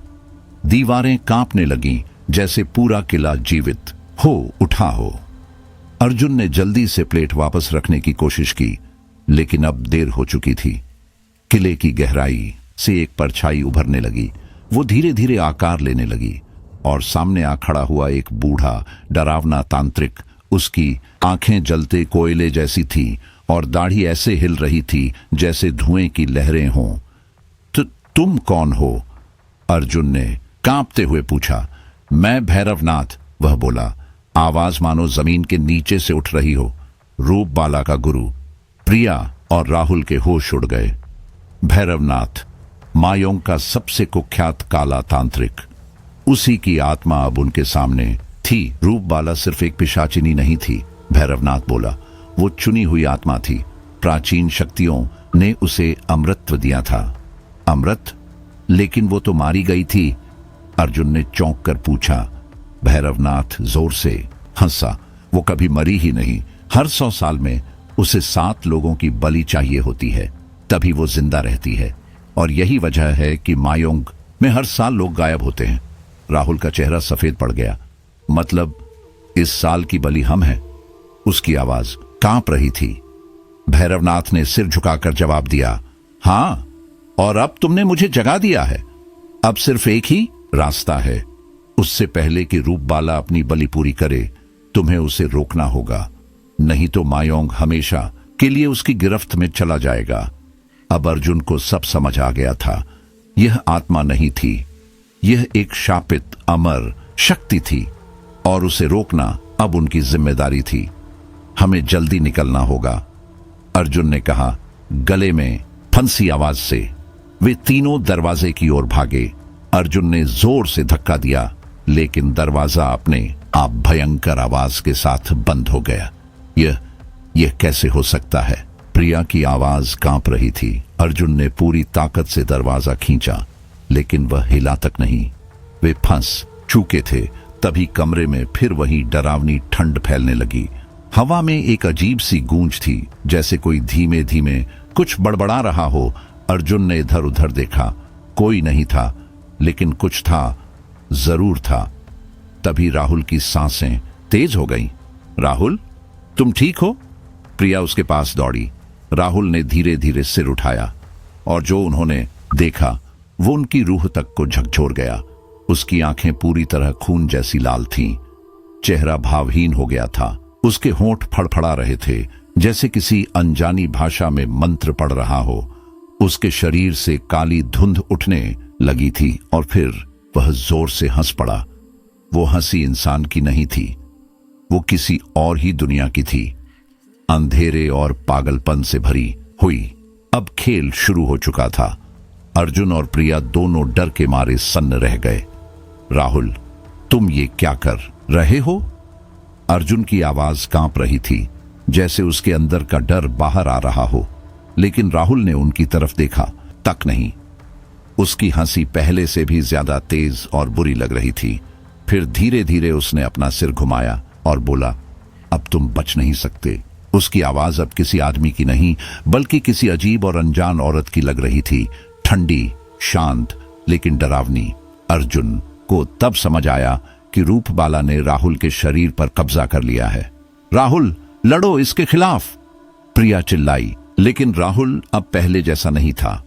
दीवारें कांपने लगीं, जैसे पूरा किला जीवित हो उठा हो। अर्जुन ने जल्दी से प्लेट वापस रखने की कोशिश की, लेकिन अब देर हो चुकी थी। किले की गहराई से एक परछाई उभरने लगी। वो धीरे धीरे आकार लेने लगी और सामने आ खड़ा हुआ एक बूढ़ा डरावना तांत्रिक। उसकी आंखें जलते कोयले जैसी थी और दाढ़ी ऐसे हिल रही थी जैसे धुएं की लहरें हों। तुम कौन हो? अर्जुन ने कांपते हुए पूछा। मैं भैरवनाथ, वह बोला, आवाज मानो जमीन के नीचे से उठ रही हो। रूपबाला का गुरु। प्रिया और राहुल के होश उड़ गए। भैरवनाथ, मायोंग का सबसे कुख्यात काला तांत्रिक। उसी की आत्मा अब उनके सामने थी। रूपबाला सिर्फ एक पिशाचिनी नहीं थी, भैरवनाथ बोला। वो चुनी हुई आत्मा थी। प्राचीन शक्तियों ने उसे अमृतत्व दिया था। अमृत? लेकिन वो तो मारी गई थी, अर्जुन ने चौंक कर पूछा। भैरवनाथ जोर से हंसा। वो कभी मरी ही नहीं। हर 100 साल में उसे 7 लोगों की बलि चाहिए होती है, तभी वो जिंदा रहती है। और यही वजह है कि मायोंग में हर साल लोग गायब होते हैं। राहुल का चेहरा सफेद पड़ गया। मतलब इस साल की बलि हम हैं? उसकी आवाज कांप रही थी। भैरवनाथ ने सिर झुकाकर जवाब दिया, हां, और अब तुमने मुझे जगा दिया है। अब सिर्फ एक ही रास्ता है। उससे पहले कि रूपबाला अपनी बलि पूरी करे, तुम्हें उसे रोकना होगा, नहीं तो मायोंग हमेशा के लिए उसकी गिरफ्त में चला जाएगा। अब अर्जुन को सब समझ आ गया था। यह आत्मा नहीं थी, यह एक शापित अमर शक्ति थी और उसे रोकना अब उनकी जिम्मेदारी थी। हमें जल्दी निकलना होगा, अर्जुन ने कहा गले में फंसी आवाज से। वे तीनों दरवाजे की ओर भागे। अर्जुन ने जोर से धक्का दिया, लेकिन दरवाजा अपने आप भयंकर आवाज के साथ बंद हो गया। यह कैसे हो सकता है? प्रिया की आवाज कांप रही थी। अर्जुन ने पूरी ताकत से दरवाजा खींचा, लेकिन वह हिला तक नहीं। वे फंस चुके थे। तभी कमरे में फिर वही डरावनी ठंड फैलने लगी। हवा में एक अजीब सी गूंज थी, जैसे कोई धीमे धीमे कुछ बड़बड़ा रहा हो। अर्जुन ने इधर उधर देखा, कोई नहीं था, लेकिन कुछ था, जरूर था। तभी राहुल की सांसें तेज हो गईं। राहुल, तुम ठीक हो? प्रिया उसके पास दौड़ी। राहुल ने धीरे धीरे सिर उठाया और जो उन्होंने देखा वो उनकी रूह तक को झकझोर गया। उसकी आंखें पूरी तरह खून जैसी लाल थीं। चेहरा भावहीन हो गया था। उसके होंठ फड़फड़ा रहे थे, जैसे किसी अनजानी भाषा में मंत्र पढ़ रहा हो। उसके शरीर से काली धुंध उठने लगी थी और फिर वह जोर से हंस पड़ा। वो हंसी इंसान की नहीं थी, वो किसी और ही दुनिया की थी, अंधेरे और पागलपन से भरी हुई। अब खेल शुरू हो चुका था। अर्जुन और प्रिया दोनों डर के मारे सन्न रह गए। राहुल, तुम ये क्या कर रहे हो? अर्जुन की आवाज कांप रही थी, जैसे उसके अंदर का डर बाहर आ रहा हो। लेकिन राहुल ने उनकी तरफ देखा तक नहीं। उसकी हंसी पहले से भी ज्यादा तेज और बुरी लग रही थी। फिर धीरे धीरे उसने अपना सिर घुमाया और बोला, अब तुम बच नहीं सकते। उसकी आवाज अब किसी आदमी की नहीं, बल्कि किसी अजीब और अनजान औरत की लग रही थी। ठंडी, शांत, लेकिन डरावनी। अर्जुन को तब समझ आया कि रूपबाला ने राहुल के शरीर पर कब्जा कर लिया है। राहुल, लड़ो इसके खिलाफ, प्रिया चिल्लाई। लेकिन राहुल अब पहले जैसा नहीं था।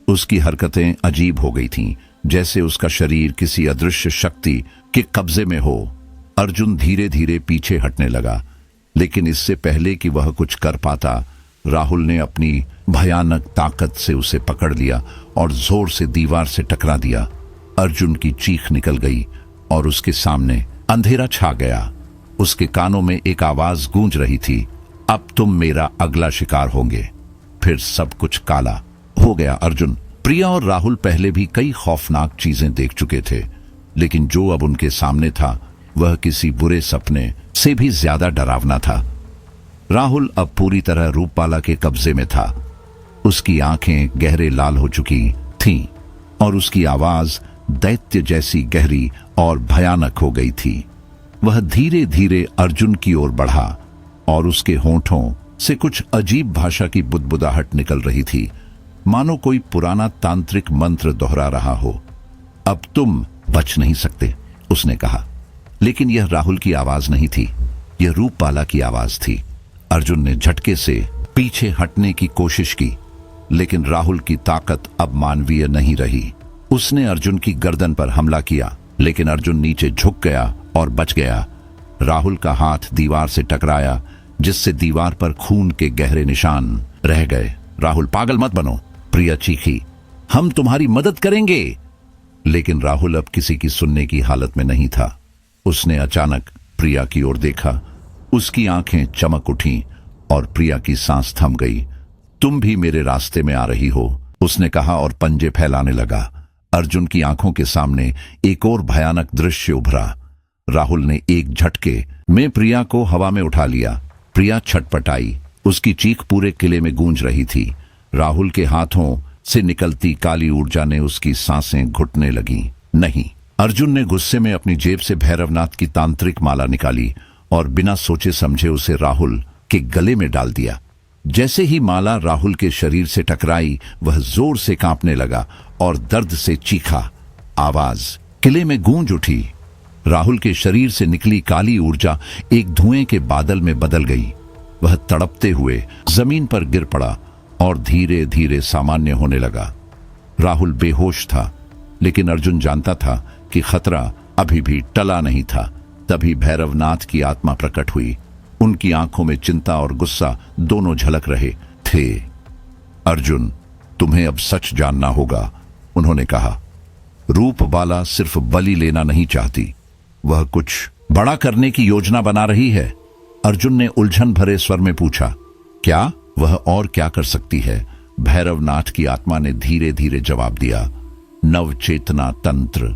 उसकी हरकतें अजीब हो गई थीं, जैसे उसका शरीर किसी अदृश्य शक्ति के कब्जे में हो। अर्जुन धीरे धीरे पीछे हटने लगा, लेकिन इससे पहले कि वह कुछ कर पाता, राहुल ने अपनी भयानक ताकत से उसे पकड़ लिया और जोर से दीवार से टकरा दिया। अर्जुन की चीख निकल गई और उसके सामने अंधेरा छा गया। उसके कानों में एक आवाज गूंज रही थी, अब तुम मेरा अगला शिकार होंगे। फिर सब कुछ काला हो गया। अर्जुन, प्रिया और राहुल पहले भी कई खौफनाक चीजें देख चुके थे, लेकिन जो अब उनके सामने था वह किसी बुरे सपने से भी ज्यादा डरावना था। राहुल अब पूरी तरह रूपबाला के कब्जे में था। उसकी आंखें गहरे लाल हो चुकी थीं और उसकी आवाज दैत्य जैसी गहरी और भयानक हो गई थी। वह धीरे धीरे अर्जुन की ओर बढ़ा और उसके होंठों से कुछ अजीब भाषा की बुदबुदाहट निकल रही थी, मानो कोई पुराना तांत्रिक मंत्र दोहरा रहा हो। अब तुम बच नहीं सकते, उसने कहा। लेकिन यह राहुल की आवाज नहीं थी, यह रूपबाला की आवाज थी। अर्जुन ने झटके से पीछे हटने की कोशिश की, लेकिन राहुल की ताकत अब मानवीय नहीं रही। उसने अर्जुन की गर्दन पर हमला किया, लेकिन अर्जुन नीचे झुक गया और बच गया। राहुल का हाथ दीवार से टकराया, जिससे दीवार पर खून के गहरे निशान रह गए। राहुल, पागल मत बनो, प्रिया चीखी। हम तुम्हारी मदद करेंगे। लेकिन राहुल अब किसी की सुनने की हालत में नहीं था। उसने अचानक प्रिया की ओर देखा। उसकी आंखें चमक उठी और प्रिया की सांस थम गई। तुम भी मेरे रास्ते में आ रही हो, उसने कहा और पंजे फैलाने लगा। अर्जुन की आंखों के सामने एक और भयानक दृश्य उभरा। राहुल ने एक झटके में प्रिया को हवा में उठा लिया। प्रिया छटपटाई, उसकी चीख पूरे किले में गूंज रही थी। राहुल के हाथों से निकलती काली ऊर्जा ने उसकी सांसें घुटने लगी। नहीं, अर्जुन ने गुस्से में अपनी जेब से भैरवनाथ की तांत्रिक माला निकाली और बिना सोचे समझे उसे राहुल के गले में डाल दिया। जैसे ही माला राहुल के शरीर से टकराई, वह जोर से कांपने लगा और दर्द से चीखा। आवाज किले में गूंज उठी। राहुल के शरीर से निकली काली ऊर्जा एक धुएं के बादल में बदल गई। वह तड़पते हुए जमीन पर गिर पड़ा और धीरे धीरे सामान्य होने लगा। राहुल बेहोश था, लेकिन अर्जुन जानता था कि खतरा अभी भी टला नहीं था। तभी भैरवनाथ की आत्मा प्रकट हुई। उनकी आंखों में चिंता और गुस्सा दोनों झलक रहे थे। अर्जुन, तुम्हें अब सच जानना होगा, उन्होंने कहा। रूपबाला सिर्फ बलि लेना नहीं चाहती, वह कुछ बड़ा करने की योजना बना रही है। अर्जुन ने उलझन भरे स्वर में पूछा, क्या? वह और क्या कर सकती है? भैरवनाथ की आत्मा ने धीरे धीरे जवाब दिया, नवचेतना तंत्र,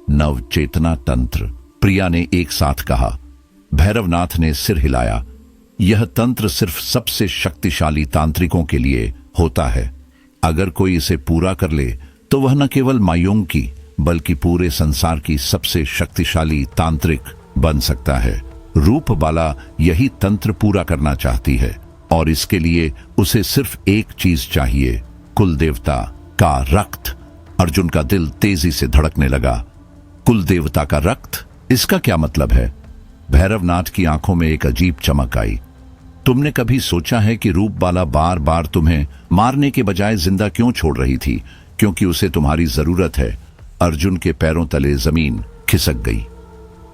नवचेतना तंत्र। प्रिया ने एक साथ कहा। भैरवनाथ ने सिर हिलाया। यह तंत्र सिर्फ सबसे शक्तिशाली तांत्रिकों के लिए होता है। अगर कोई इसे पूरा कर ले तो वह न केवल मायूंग की बल्कि पूरे संसार की सबसे शक्तिशाली तांत्रिक बन सकता है। रूपबाला यही तंत्र पूरा करना चाहती है और इसके लिए उसे सिर्फ एक चीज चाहिए, कुल देवता का रक्त। अर्जुन का दिल तेजी से धड़कने लगा। कुल देवता का रक्त? इसका क्या मतलब है? भैरवनाथ की आंखों में एक अजीब चमक आई। तुमने कभी सोचा है कि रूपबाला बार बार तुम्हें मारने के बजाय जिंदा क्यों छोड़ रही थी? क्योंकि उसे तुम्हारी जरूरत है। अर्जुन के पैरों तले जमीन खिसक गई।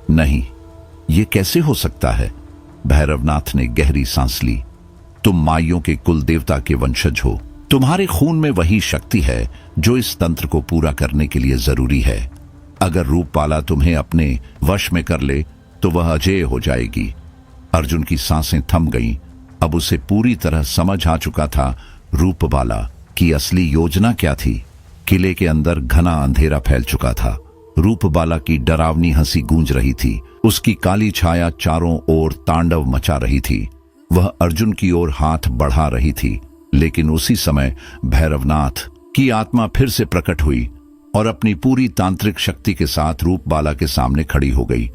नहीं, ये कैसे हो सकता है? भैरवनाथ ने गहरी सांस ली। तुम माइयों के कुल देवता के वंशज हो। तुम्हारे खून में वही शक्ति है जो इस तंत्र को पूरा करने के लिए जरूरी है। अगर रूपबाला तुम्हें अपने वश में कर ले तो वह अजेय हो जाएगी। अर्जुन की सांसें थम गईं। अब उसे पूरी तरह समझ आ चुका था रूपबाला की असली योजना क्या थी। किले के अंदर घना अंधेरा फैल चुका था। रूपबाला की डरावनी हंसी गूंज रही थी। उसकी काली छाया चारों ओर तांडव मचा रही थी। वह अर्जुन की ओर हाथ बढ़ा रही थी, लेकिन उसी समय भैरवनाथ की आत्मा फिर से प्रकट हुई और अपनी पूरी तांत्रिक शक्ति के साथ रूपबाला के सामने खड़ी हो गई।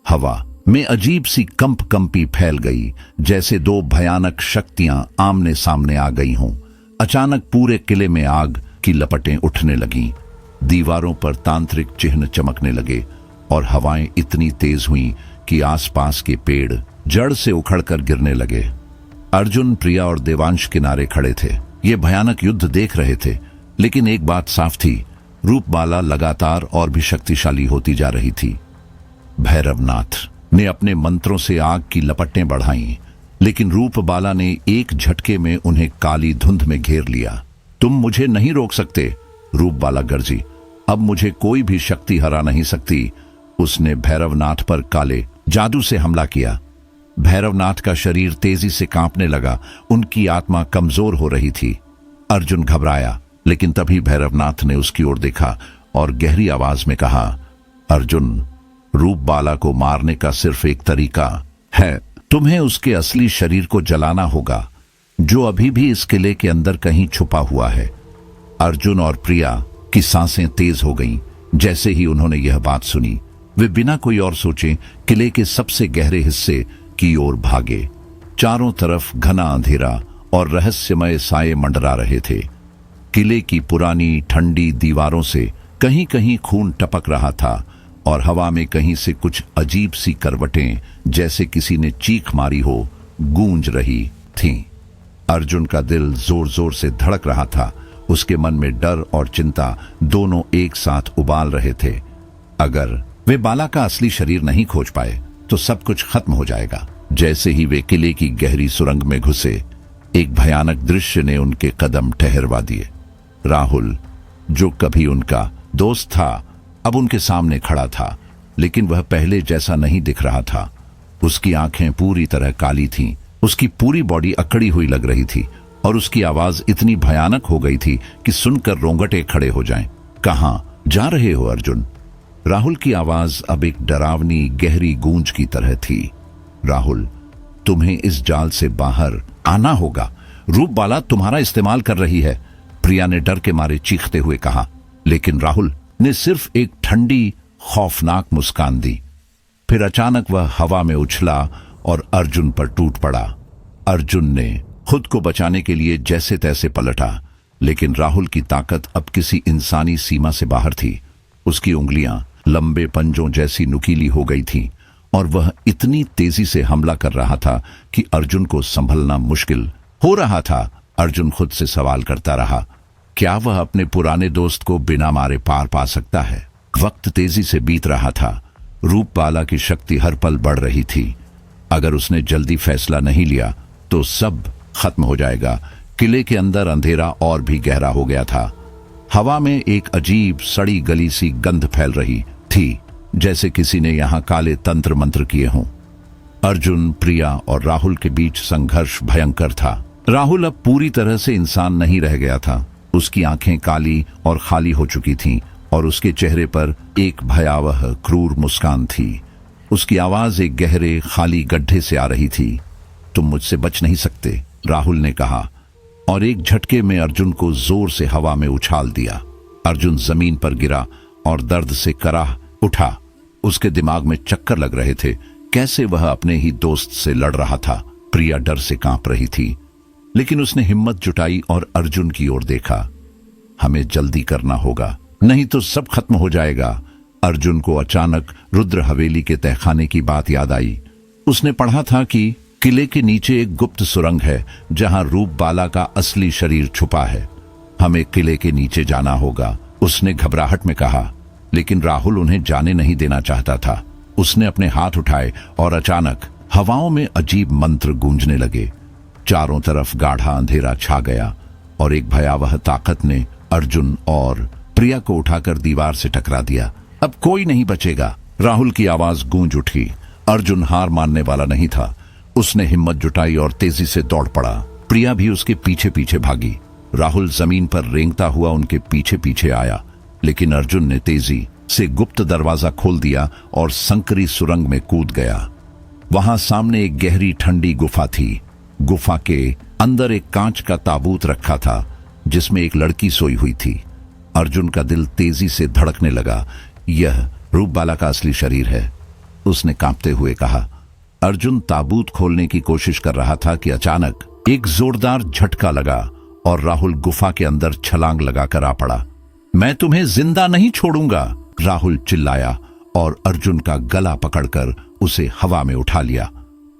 हवा में अजीब सी कंपी फैल गई, जैसे दो भयानक शक्तियां आमने सामने आ गई हों। अचानक पूरे किले में आग की लपटें उठने लगीं। दीवारों पर तांत्रिक चिन्ह चमकने लगे और हवाएं इतनी तेज हुईं कि आसपास के पेड़ जड़ से उखड़कर गिरने लगे। अर्जुन, प्रिया और देवांश किनारे खड़े थे। ये भयानक युद्ध देख रहे थे, लेकिन एक बात साफ थी, रूपबाला लगातार और भी शक्तिशाली होती जा रही थी। भैरवनाथ ने अपने मंत्रों से आग की लपटें बढ़ाईं, लेकिन रूपबाला ने एक झटके में उन्हें काली धुंध में घेर लिया। तुम मुझे नहीं रोक सकते, रूपबाला गरजी। अब मुझे कोई भी शक्ति हरा नहीं सकती। उसने भैरवनाथ पर काले जादू से हमला किया। भैरवनाथ का शरीर तेजी से कांपने लगा। उनकी आत्मा कमजोर हो रही थी। अर्जुन घबराया, लेकिन तभी भैरवनाथ ने उसकी ओर देखा और गहरी आवाज में कहा, अर्जुन, रूपबाला को मारने का सिर्फ एक तरीका है। तुम्हें उसके असली शरीर को जलाना होगा, जो अभी भी इस किले के अंदर कहीं छुपा हुआ है। अर्जुन और प्रिया की सांसें तेज हो गईं जैसे ही उन्होंने यह बात सुनी। वे बिना कोई और सोचे किले के सबसे गहरे हिस्से की ओर भागे। चारों तरफ घना अंधेरा और रहस्यमय साये मंडरा रहे थे। किले की पुरानी ठंडी दीवारों से कहीं कहीं खून टपक रहा था और हवा में कहीं से कुछ अजीब सी करवटें, जैसे किसी ने चीख मारी हो, गूंज रही थीं। अर्जुन का दिल जोर जोर से धड़क रहा था। उसके मन में डर और चिंता दोनों एक साथ उबाल रहे थे। अगर वे बाला का असली शरीर नहीं खोज पाए तो सब कुछ खत्म हो जाएगा। जैसे ही वे किले की गहरी सुरंग में घुसे, एक भयानक दृश्य ने उनके कदम ठहरवा दिए। राहुल, जो कभी उनका दोस्त था, अब उनके सामने खड़ा था, लेकिन वह पहले जैसा नहीं दिख रहा था। उसकी आंखें पूरी तरह काली थीं, उसकी पूरी बॉडी अकड़ी हुई लग रही थी और उसकी आवाज इतनी भयानक हो गई थी कि सुनकर रोंगटे खड़े हो जाएं। कहां जा रहे हो अर्जुन? राहुल की आवाज अब एक डरावनी गहरी गूंज की तरह थी। राहुल, तुम्हें इस जाल से बाहर आना होगा। रूपबाला तुम्हारा इस्तेमाल कर रही है, प्रिया ने डर के मारे चीखते हुए कहा। लेकिन राहुल ने सिर्फ एक ठंडी खौफनाक मुस्कान दी। फिर अचानक वह हवा में उछला और अर्जुन पर टूट पड़ा। अर्जुन ने खुद को बचाने के लिए जैसे तैसे पलटा, लेकिन राहुल की ताकत अब किसी इंसानी सीमा से बाहर थी। उसकी उंगलियां लंबे पंजों जैसी नुकीली हो गई थीं और वह इतनी तेजी से हमला कर रहा था कि अर्जुन को संभलना मुश्किल हो रहा था। अर्जुन खुद से सवाल करता रहा, क्या वह अपने पुराने दोस्त को बिना मारे पार पा सकता है? वक्त तेजी से बीत रहा था। रूपबाला की शक्ति हर पल बढ़ रही थी। अगर उसने जल्दी फैसला नहीं लिया तो सब खत्म हो जाएगा। किले के अंदर अंधेरा और भी गहरा हो गया था। हवा में एक अजीब सड़ी गली सी गंध फैल रही थी, जैसे किसी ने यहां काले तंत्र मंत्र किए हों। अर्जुन, प्रिया और राहुल के बीच संघर्ष भयंकर था। राहुल अब पूरी तरह से इंसान नहीं रह गया था। उसकी आंखें काली और खाली हो चुकी थीं और उसके चेहरे पर एक भयावह क्रूर मुस्कान थी। उसकी आवाज एक गहरे खाली गड्ढे से आ रही थी। तुम मुझसे बच नहीं सकते, राहुल ने कहा और एक झटके में अर्जुन को जोर से हवा में उछाल दिया। अर्जुन जमीन पर गिरा और दर्द से कराह उठा। उसके दिमाग में चक्कर लग रहे थे। कैसे वह अपने ही दोस्त से लड़ रहा था। प्रिया डर से कांप रही थी, लेकिन उसने हिम्मत जुटाई और अर्जुन की ओर देखा। हमें जल्दी करना होगा, नहीं तो सब खत्म हो जाएगा। अर्जुन को अचानक रुद्र हवेली के तहखाने की बात याद आई। उसने पढ़ा था कि किले के नीचे एक गुप्त सुरंग है जहां रूपबाला का असली शरीर छुपा है। हमें किले के नीचे जाना होगा, उसने घबराहट में कहा। लेकिन राहुल उन्हें जाने नहीं देना चाहता था। उसने अपने हाथ उठाए और अचानक हवाओं में अजीब मंत्र गूंजने लगे। चारों तरफ गाढ़ा अंधेरा छा गया और एक भयावह ताकत ने अर्जुन और प्रिया को उठाकर दीवार से टकरा दिया। अब कोई नहीं बचेगा, राहुल की आवाज गूंज उठी। अर्जुन हार मानने वाला नहीं था। उसने हिम्मत जुटाई और तेजी से दौड़ पड़ा। प्रिया भी उसके पीछे पीछे भागी। राहुल जमीन पर रेंगता हुआ उनके पीछे पीछे आया, लेकिन अर्जुन ने तेजी से गुप्त दरवाजा खोल दिया और संकरी सुरंग में कूद गया। वहां सामने एक गहरी ठंडी गुफा थी। गुफा के अंदर एक कांच का ताबूत रखा था जिसमें एक लड़की सोई हुई थी। अर्जुन का दिल तेजी से धड़कने लगा। यह रूपबाला का असली शरीर है, उसने कांपते हुए कहा। अर्जुन ताबूत खोलने की कोशिश कर रहा था कि अचानक एक जोरदार झटका लगा और राहुल गुफा के अंदर छलांग लगाकर आ पड़ा। मैं तुम्हें जिंदा नहीं छोड़ूंगा, राहुल चिल्लाया और अर्जुन का गला पकड़कर उसे हवा में उठा लिया।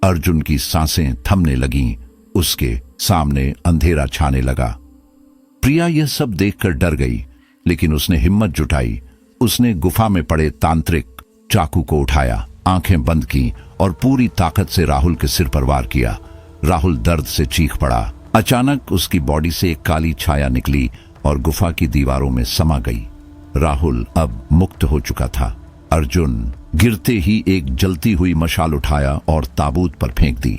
अर्जुन की सांसें थमने लगीं, उसके सामने अंधेरा छाने लगा। प्रिया यह सब देखकर डर गई, लेकिन उसने हिम्मत जुटाई। उसने गुफा में पड़े तांत्रिक चाकू को उठाया, आंखें बंद की और पूरी ताकत से राहुल के सिर पर वार किया। राहुल दर्द से चीख पड़ा। अचानक उसकी बॉडी से एक काली छाया निकली और गुफा की दीवारों में समा गई। राहुल अब मुक्त हो चुका था। अर्जुन गिरते ही एक जलती हुई मशाल उठाया और ताबूत पर फेंक दी।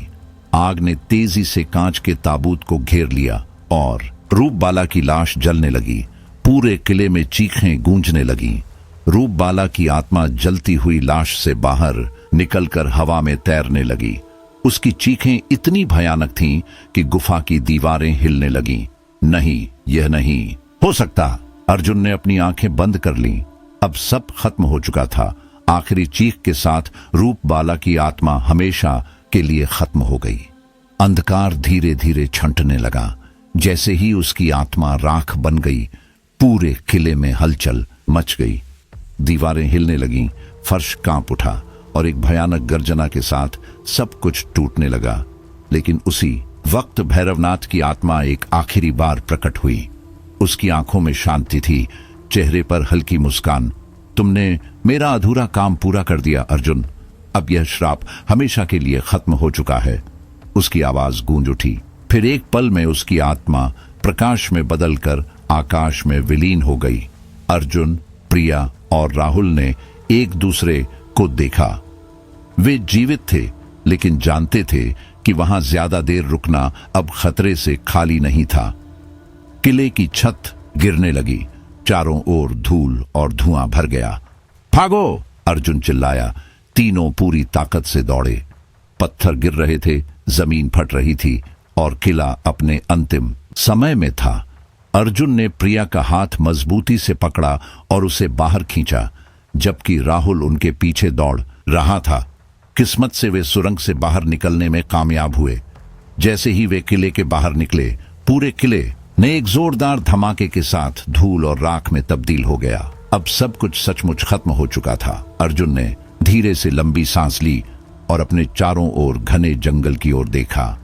आग ने तेजी से कांच के ताबूत को घेर लिया और रूपबाला की लाश जलने लगी। पूरे किले में चीखें गूंजने लगीं। रूपबाला की आत्मा जलती हुई लाश से बाहर निकलकर हवा में तैरने लगी। उसकी चीखें इतनी भयानक थीं कि गुफा की दीवारें हिलने लगीं। नहीं, यह नहीं हो सकता। अर्जुन ने अपनी आंखें बंद कर लीं। अब सब खत्म हो चुका था। आखिरी चीख के साथ रूपबाला की आत्मा हमेशा के लिए खत्म हो गई। अंधकार धीरे धीरे छंटने लगा। जैसे ही उसकी आत्मा राख बन गई, पूरे किले में हलचल मच गई। दीवारें हिलने लगीं, फर्श कांप उठा और एक भयानक गर्जना के साथ सब कुछ टूटने लगा। लेकिन उसी वक्त भैरवनाथ की आत्मा एक आखिरी बार प्रकट हुई। उसकी आंखों में शांति थी, चेहरे पर हल्की मुस्कान। तुमने मेरा अधूरा काम पूरा कर दिया अर्जुन। अब यह श्राप हमेशा के लिए खत्म हो चुका है। उसकी आवाज गूंज उठी। फिर एक पल में उसकी आत्मा प्रकाश में बदलकर आकाश में विलीन हो गई। अर्जुन, प्रिया और राहुल ने एक दूसरे को देखा। वे जीवित थे, लेकिन जानते थे कि वहां ज्यादा देर रुकना अब खतरे से खाली नहीं था। किले की छत गिरने लगी। चारों ओर धूल और धुआं भर गया। भागो! अर्जुन चिल्लाया। तीनों पूरी ताकत से दौड़े। पत्थर गिर रहे थे, जमीन फट रही थी और किला अपने अंतिम समय में था। अर्जुन ने प्रिया का हाथ मजबूती से पकड़ा और उसे बाहर खींचा, जबकि राहुल उनके पीछे दौड़ रहा था। किस्मत से वे सुरंग से बाहर निकलने में कामयाब हुए। जैसे ही वे किले के बाहर निकले, पूरे किले ने एक जोरदार धमाके के साथ धूल और राख में तब्दील हो गया। अब सब कुछ सचमुच खत्म हो चुका था। अर्जुन ने धीरे से लंबी सांस ली और अपने चारों ओर घने जंगल की ओर देखा।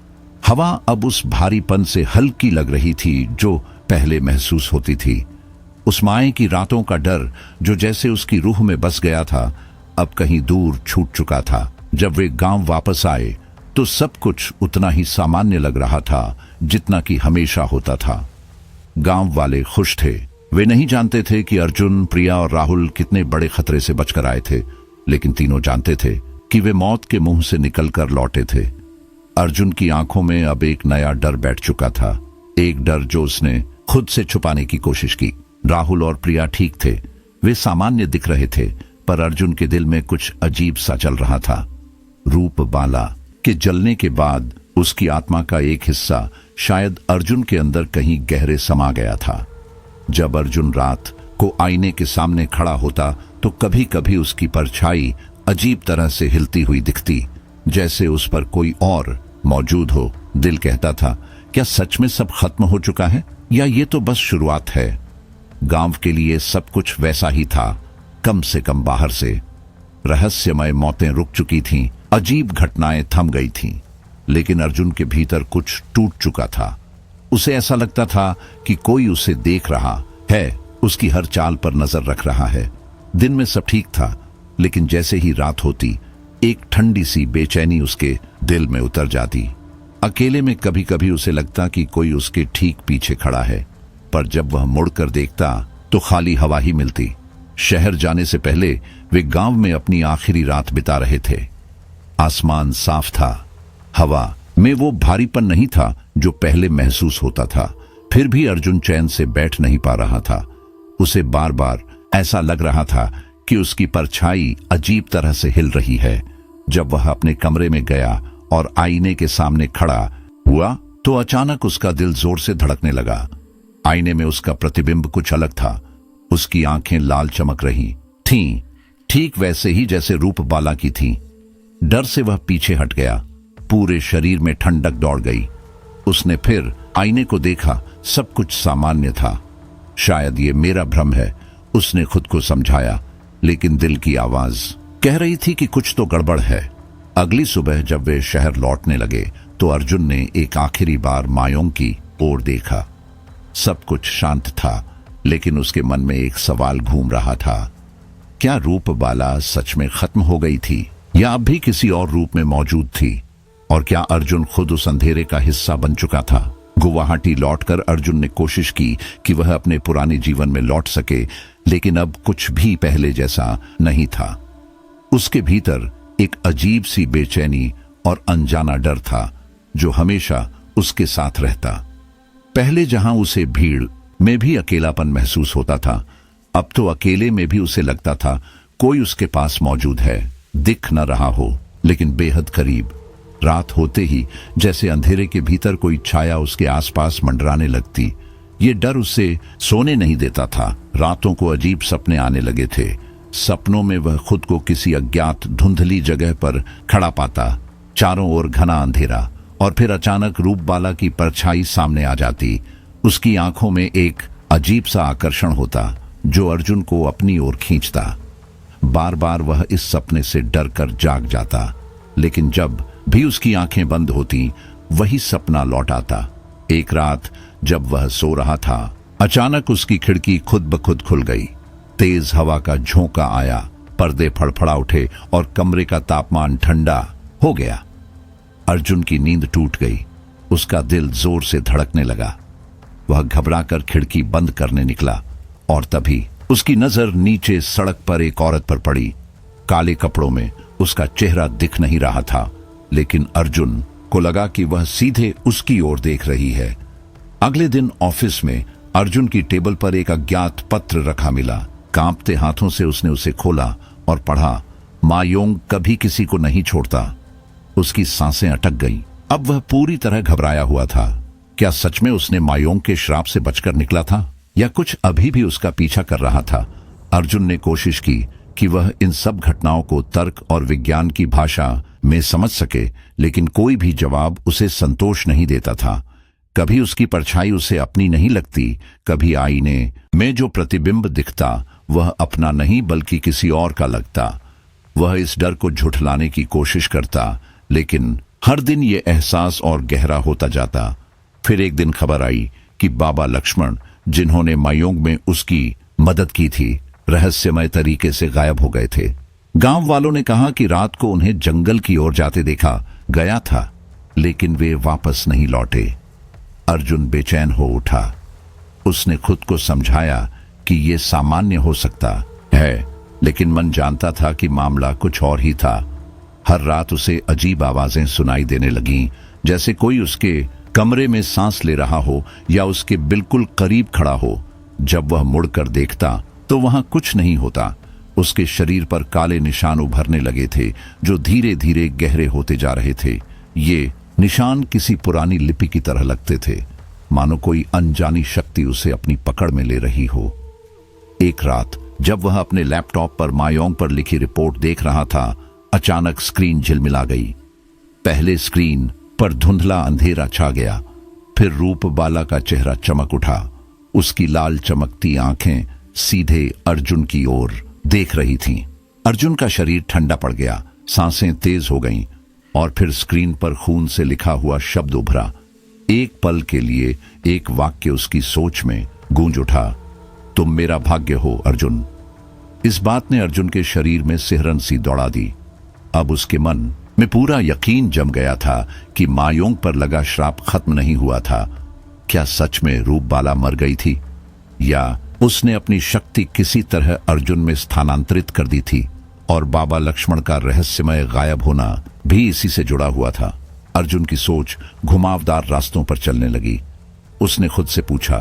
हवा अब उस भारीपन से हल्की लग रही थी जो पहले महसूस होती थी। उस माए की रातों का डर जो जैसे उसकी रूह में बस गया था, अब कहीं दूर छूट चुका था। जब वे गांव वापस आए तो सब कुछ उतना ही सामान्य लग रहा था जितना कि हमेशा होता था। गांव वाले खुश थे। वे नहीं जानते थे कि अर्जुन, प्रिया और राहुल कितने बड़े खतरे से बचकर आए थे, लेकिन तीनों जानते थे कि वे मौत के मुंह से निकलकर लौटे थे। अर्जुन की आंखों में अब एक नया डर बैठ चुका था, एक डर जो उसने खुद से छुपाने की कोशिश की। राहुल और प्रिया ठीक थे, वे सामान्य दिख रहे थे, पर अर्जुन के दिल में कुछ अजीब सा चल रहा था। रूपबाला के जलने के बाद उसकी आत्मा का एक हिस्सा शायद अर्जुन के अंदर कहीं गहरे समा गया था। जब अर्जुन रात को आईने के सामने खड़ा होता तो कभी कभी उसकी परछाई अजीब तरह से हिलती हुई दिखती, जैसे उस पर कोई और मौजूद हो। दिल कहता था, क्या सच में सब खत्म हो चुका है या ये तो बस शुरुआत है। गांव के लिए सब कुछ वैसा ही था, कम से कम बाहर से। रहस्यमय मौतें रुक चुकी थीं, अजीब घटनाएं थम गई थीं, लेकिन अर्जुन के भीतर कुछ टूट चुका था। उसे ऐसा लगता था कि कोई उसे देख रहा है, उसकी हर चाल पर नजर रख रहा है। दिन में सब ठीक था, लेकिन जैसे ही रात होती एक ठंडी सी बेचैनी उसके दिल में उतर जाती। अकेले में कभी कभी उसे लगता कि कोई उसके ठीक पीछे खड़ा है, पर जब वह मुड़कर देखता तो खाली हवा ही मिलती। शहर जाने से पहले वे गांव में अपनी आखिरी रात बिता रहे थे। आसमान साफ था, हवा में वो भारीपन नहीं था जो पहले महसूस होता था। फिर भी अर्जुन चैन से बैठ नहीं पा रहा था। उसे बार बार ऐसा लग रहा था कि उसकी परछाई अजीब तरह से हिल रही है। जब वह अपने कमरे में गया और आईने के सामने खड़ा हुआ तो अचानक उसका दिल जोर से धड़कने लगा। आईने में उसका प्रतिबिंब कुछ अलग था। उसकी आंखें लाल चमक रही थीं, ठीक वैसे ही जैसे रूपबाला की थीं। डर से वह पीछे हट गया। पूरे शरीर में ठंडक दौड़ गई। उसने फिर आईने को देखा, सब कुछ सामान्य था। शायद ये मेरा भ्रम है, उसने खुद को समझाया, लेकिन दिल की आवाज कह रही थी कि कुछ तो गड़बड़ है। अगली सुबह जब वे शहर लौटने लगे तो अर्जुन ने एक आखिरी बार मायोंग की ओर देखा। सब कुछ शांत था, लेकिन उसके मन में एक सवाल घूम रहा था। क्या रूपबाला सच में खत्म हो गई थी या अब भी किसी और रूप में मौजूद थी? और क्या अर्जुन खुद उस अंधेरे का हिस्सा बन चुका था? गुवाहाटी लौटकर अर्जुन ने कोशिश की कि वह अपने पुराने जीवन में लौट सके, लेकिन अब कुछ भी पहले जैसा नहीं था। उसके भीतर एक अजीब सी बेचैनी और अनजाना डर था जो हमेशा उसके साथ रहता। पहले जहां उसे भीड़ में भी अकेलापन महसूस होता था, अब तो अकेले में भी उसे लगता था कोई उसके पास मौजूद है, दिख न रहा हो लेकिन बेहद करीब। रात होते ही जैसे अंधेरे के भीतर कोई छाया उसके आसपास मंडराने लगती। ये डर उसे सोने नहीं देता था। रातों को अजीब सपने आने लगे थे। सपनों में वह खुद को किसी अज्ञात धुंधली जगह पर खड़ा पाता, चारों ओर घना अंधेरा, और फिर अचानक रूपबाला की परछाई सामने आ जाती। उसकी आंखों में एक अजीब सा आकर्षण होता जो अर्जुन को अपनी ओर खींचता। बार बार वह इस सपने से डर कर जाग जाता, लेकिन जब भी उसकी आंखें बंद होती वही सपना लौट आता। एक रात जब वह सो रहा था, अचानक उसकी खिड़की खुद ब खुद खुल गई। तेज हवा का झोंका आया, पर्दे फड़फड़ा उठे और कमरे का तापमान ठंडा हो गया। अर्जुन की नींद टूट गई। उसका दिल जोर से धड़कने लगा। वह घबराकर खिड़की बंद करने निकला और तभी उसकी नजर नीचे सड़क पर एक औरत पर पड़ी। काले कपड़ों में उसका चेहरा दिख नहीं रहा था, लेकिन अर्जुन को लगा कि वह सीधे उसकी ओर देख रही है। अगले दिन ऑफिस में अर्जुन की टेबल पर एक अज्ञात पत्र रखा मिला। कांपते हाथों से उसने उसे खोला और पढ़ा, मायोंग कभी किसी को नहीं छोड़ता। उसकी सांसें अटक गईं। अब वह पूरी तरह घबराया हुआ था। क्या सच में उसने मायोंग के श्राप से बचकर निकला था या कुछ अभी भी उसका पीछा कर रहा था? अर्जुन ने कोशिश की कि वह इन सब घटनाओं को तर्क और विज्ञान की भाषा में समझ सके, लेकिन कोई भी जवाब उसे संतोष नहीं देता था। कभी उसकी परछाई उसे अपनी नहीं लगती, कभी आईने में जो प्रतिबिंब दिखता वह अपना नहीं बल्कि किसी और का लगता। वह इस डर को झुठलाने की कोशिश करता, लेकिन हर दिन ये एहसास और गहरा होता जाता। फिर एक दिन खबर आई कि बाबा लक्ष्मण, जिन्होंने मायोंग में उसकी मदद की थी, रहस्यमय तरीके से गायब हो गए थे। गांव वालों ने कहा कि रात को उन्हें जंगल की ओर जाते देखा गया था, लेकिन वे वापस नहीं लौटे। अर्जुन बेचैन हो उठा। उसने खुद को समझाया कि ये सामान्य हो सकता है, लेकिन मन जानता था कि मामला कुछ और ही था। हर रात उसे अजीब आवाजें सुनाई देने लगीं, जैसे कोई उसके कमरे में सांस ले रहा हो या उसके बिल्कुल करीब खड़ा हो। जब वह मुड़कर देखता तो वहां कुछ नहीं होता। उसके शरीर पर काले निशान उभरने लगे थे जो धीरे धीरे गहरे होते जा रहे थे। ये निशान किसी पुरानी लिपि की तरह लगते थे, मानो कोई अनजानी शक्ति उसे अपनी पकड़ में ले रही हो। एक रात जब वह अपने लैपटॉप पर मायोंग पर लिखी रिपोर्ट देख रहा था, अचानक स्क्रीन झिलमिला गई। पहले स्क्रीन पर धुंधला अंधेरा छा गया, फिर रूपबाला का चेहरा चमक उठा। उसकी लाल चमकती आंखें सीधे अर्जुन की ओर देख रही थीं। अर्जुन का शरीर ठंडा पड़ गया, सांसें तेज हो गईं और फिर स्क्रीन पर खून से लिखा हुआ शब्द उभरा। एक पल के लिए एक वाक्य उसकी सोच में गूंज उठा, तुम मेरा भाग्य हो अर्जुन। इस बात ने अर्जुन के शरीर में सिहरन सी दौड़ा दी। अब उसके मन में पूरा यकीन जम गया था कि मायोंग पर लगा श्राप खत्म नहीं हुआ था। क्या सच में रूपबाला मर गई थी या उसने अपनी शक्ति किसी तरह अर्जुन में स्थानांतरित कर दी थी और बाबा लक्ष्मण का रहस्यमय गायब होना भी इसी से जुड़ा हुआ था। अर्जुन की सोच घुमावदार रास्तों पर चलने लगी। उसने खुद से पूछा,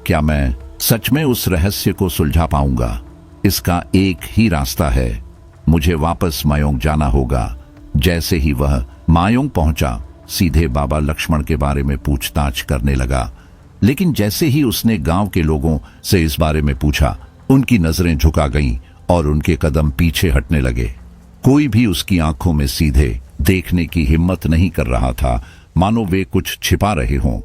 क्या मैं सच में उस रहस्य को सुलझा पाऊंगा? इसका एक ही रास्ता है, मुझे वापस मायोंग जाना होगा। जैसे ही वह मायोंग पहुंचा, सीधे बाबा लक्ष्मण के बारे में पूछताछ करने लगा। लेकिन जैसे ही उसने गांव के लोगों से इस बारे में पूछा, उनकी नजरें झुका गईं और उनके कदम पीछे हटने लगे। कोई भी उसकी आंखों में सीधे देखने की हिम्मत नहीं कर रहा था, मानो वे कुछ छिपा रहे हों।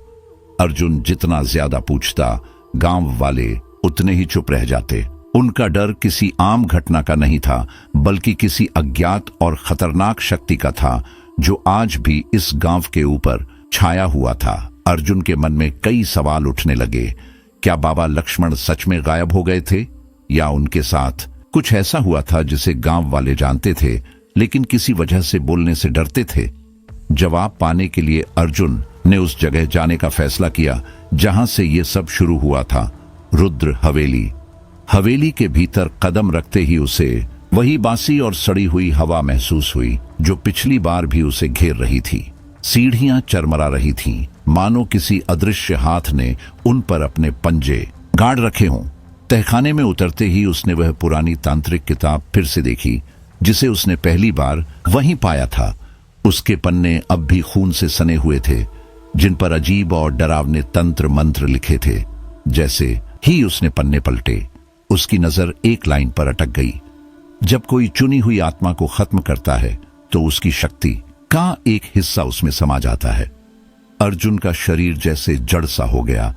अर्जुन जितना ज्यादा पूछता, गांव वाले उतने ही चुप रह जाते। उनका डर किसी आम घटना का नहीं था, बल्कि किसी अज्ञात और खतरनाक शक्ति का था, जो आज भी इस गांव के ऊपर छाया हुआ था। अर्जुन के मन में कई सवाल उठने लगे। क्या बाबा लक्ष्मण सच में गायब हो गए थे, या उनके साथ कुछ ऐसा हुआ था जिसे गांव वाले जानते थे, लेकिन किसी वजह से बोलने से डरते थे? जवाब पाने के लिए अर्जुन ने उस जगह जाने का फैसला किया जहां से ये सब शुरू हुआ था, रुद्र हवेली। हवेली के भीतर कदम रखते ही उसे वही बासी और सड़ी हुई हवा महसूस हुई जो पिछली बार भी उसे घेर रही थी। सीढ़ियां चरमरा रही थीं, मानो किसी अदृश्य हाथ ने उन पर अपने पंजे गाड़ रखे हों। तहखाने में उतरते ही उसने वह पुरानी तांत्रिक किताब फिर से देखी, जिसे उसने पहली बार वहीं पाया था। उसके पन्ने अब भी खून से सने हुए थे, जिन पर अजीब और डरावने तंत्र मंत्र लिखे थे। जैसे ही उसने पन्ने पलटे, उसकी नजर एक लाइन पर अटक गई। जब कोई चुनी हुई आत्मा को खत्म करता है, तो उसकी शक्ति का एक हिस्सा उसमें समा जाता है। अर्जुन का शरीर जैसे जड़ सा हो गया।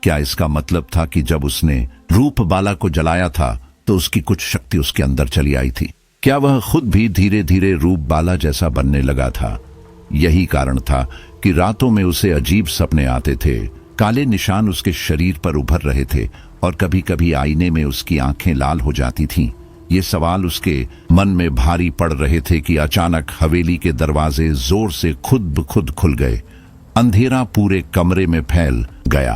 क्या इसका मतलब था कि जब उसने रूप बाला को जलाया था, तो उसकी कुछ शक्ति उसके अंदर चली आई थी? क्या वह खुद भी धीरे धीरे रूप बाला जैसा बनने लगा था? यही कारण था कि रातों में उसे अजीब सपने आते थे। काले निशान उसके शरीर पर उभर रहे थे और कभी कभी आईने में उसकी आंखें लाल हो जाती थीं। ये सवाल उसके मन में भारी पड़ रहे थे कि अचानक हवेली के दरवाजे जोर से खुद ब खुद खुल गए। अंधेरा पूरे कमरे में फैल गया।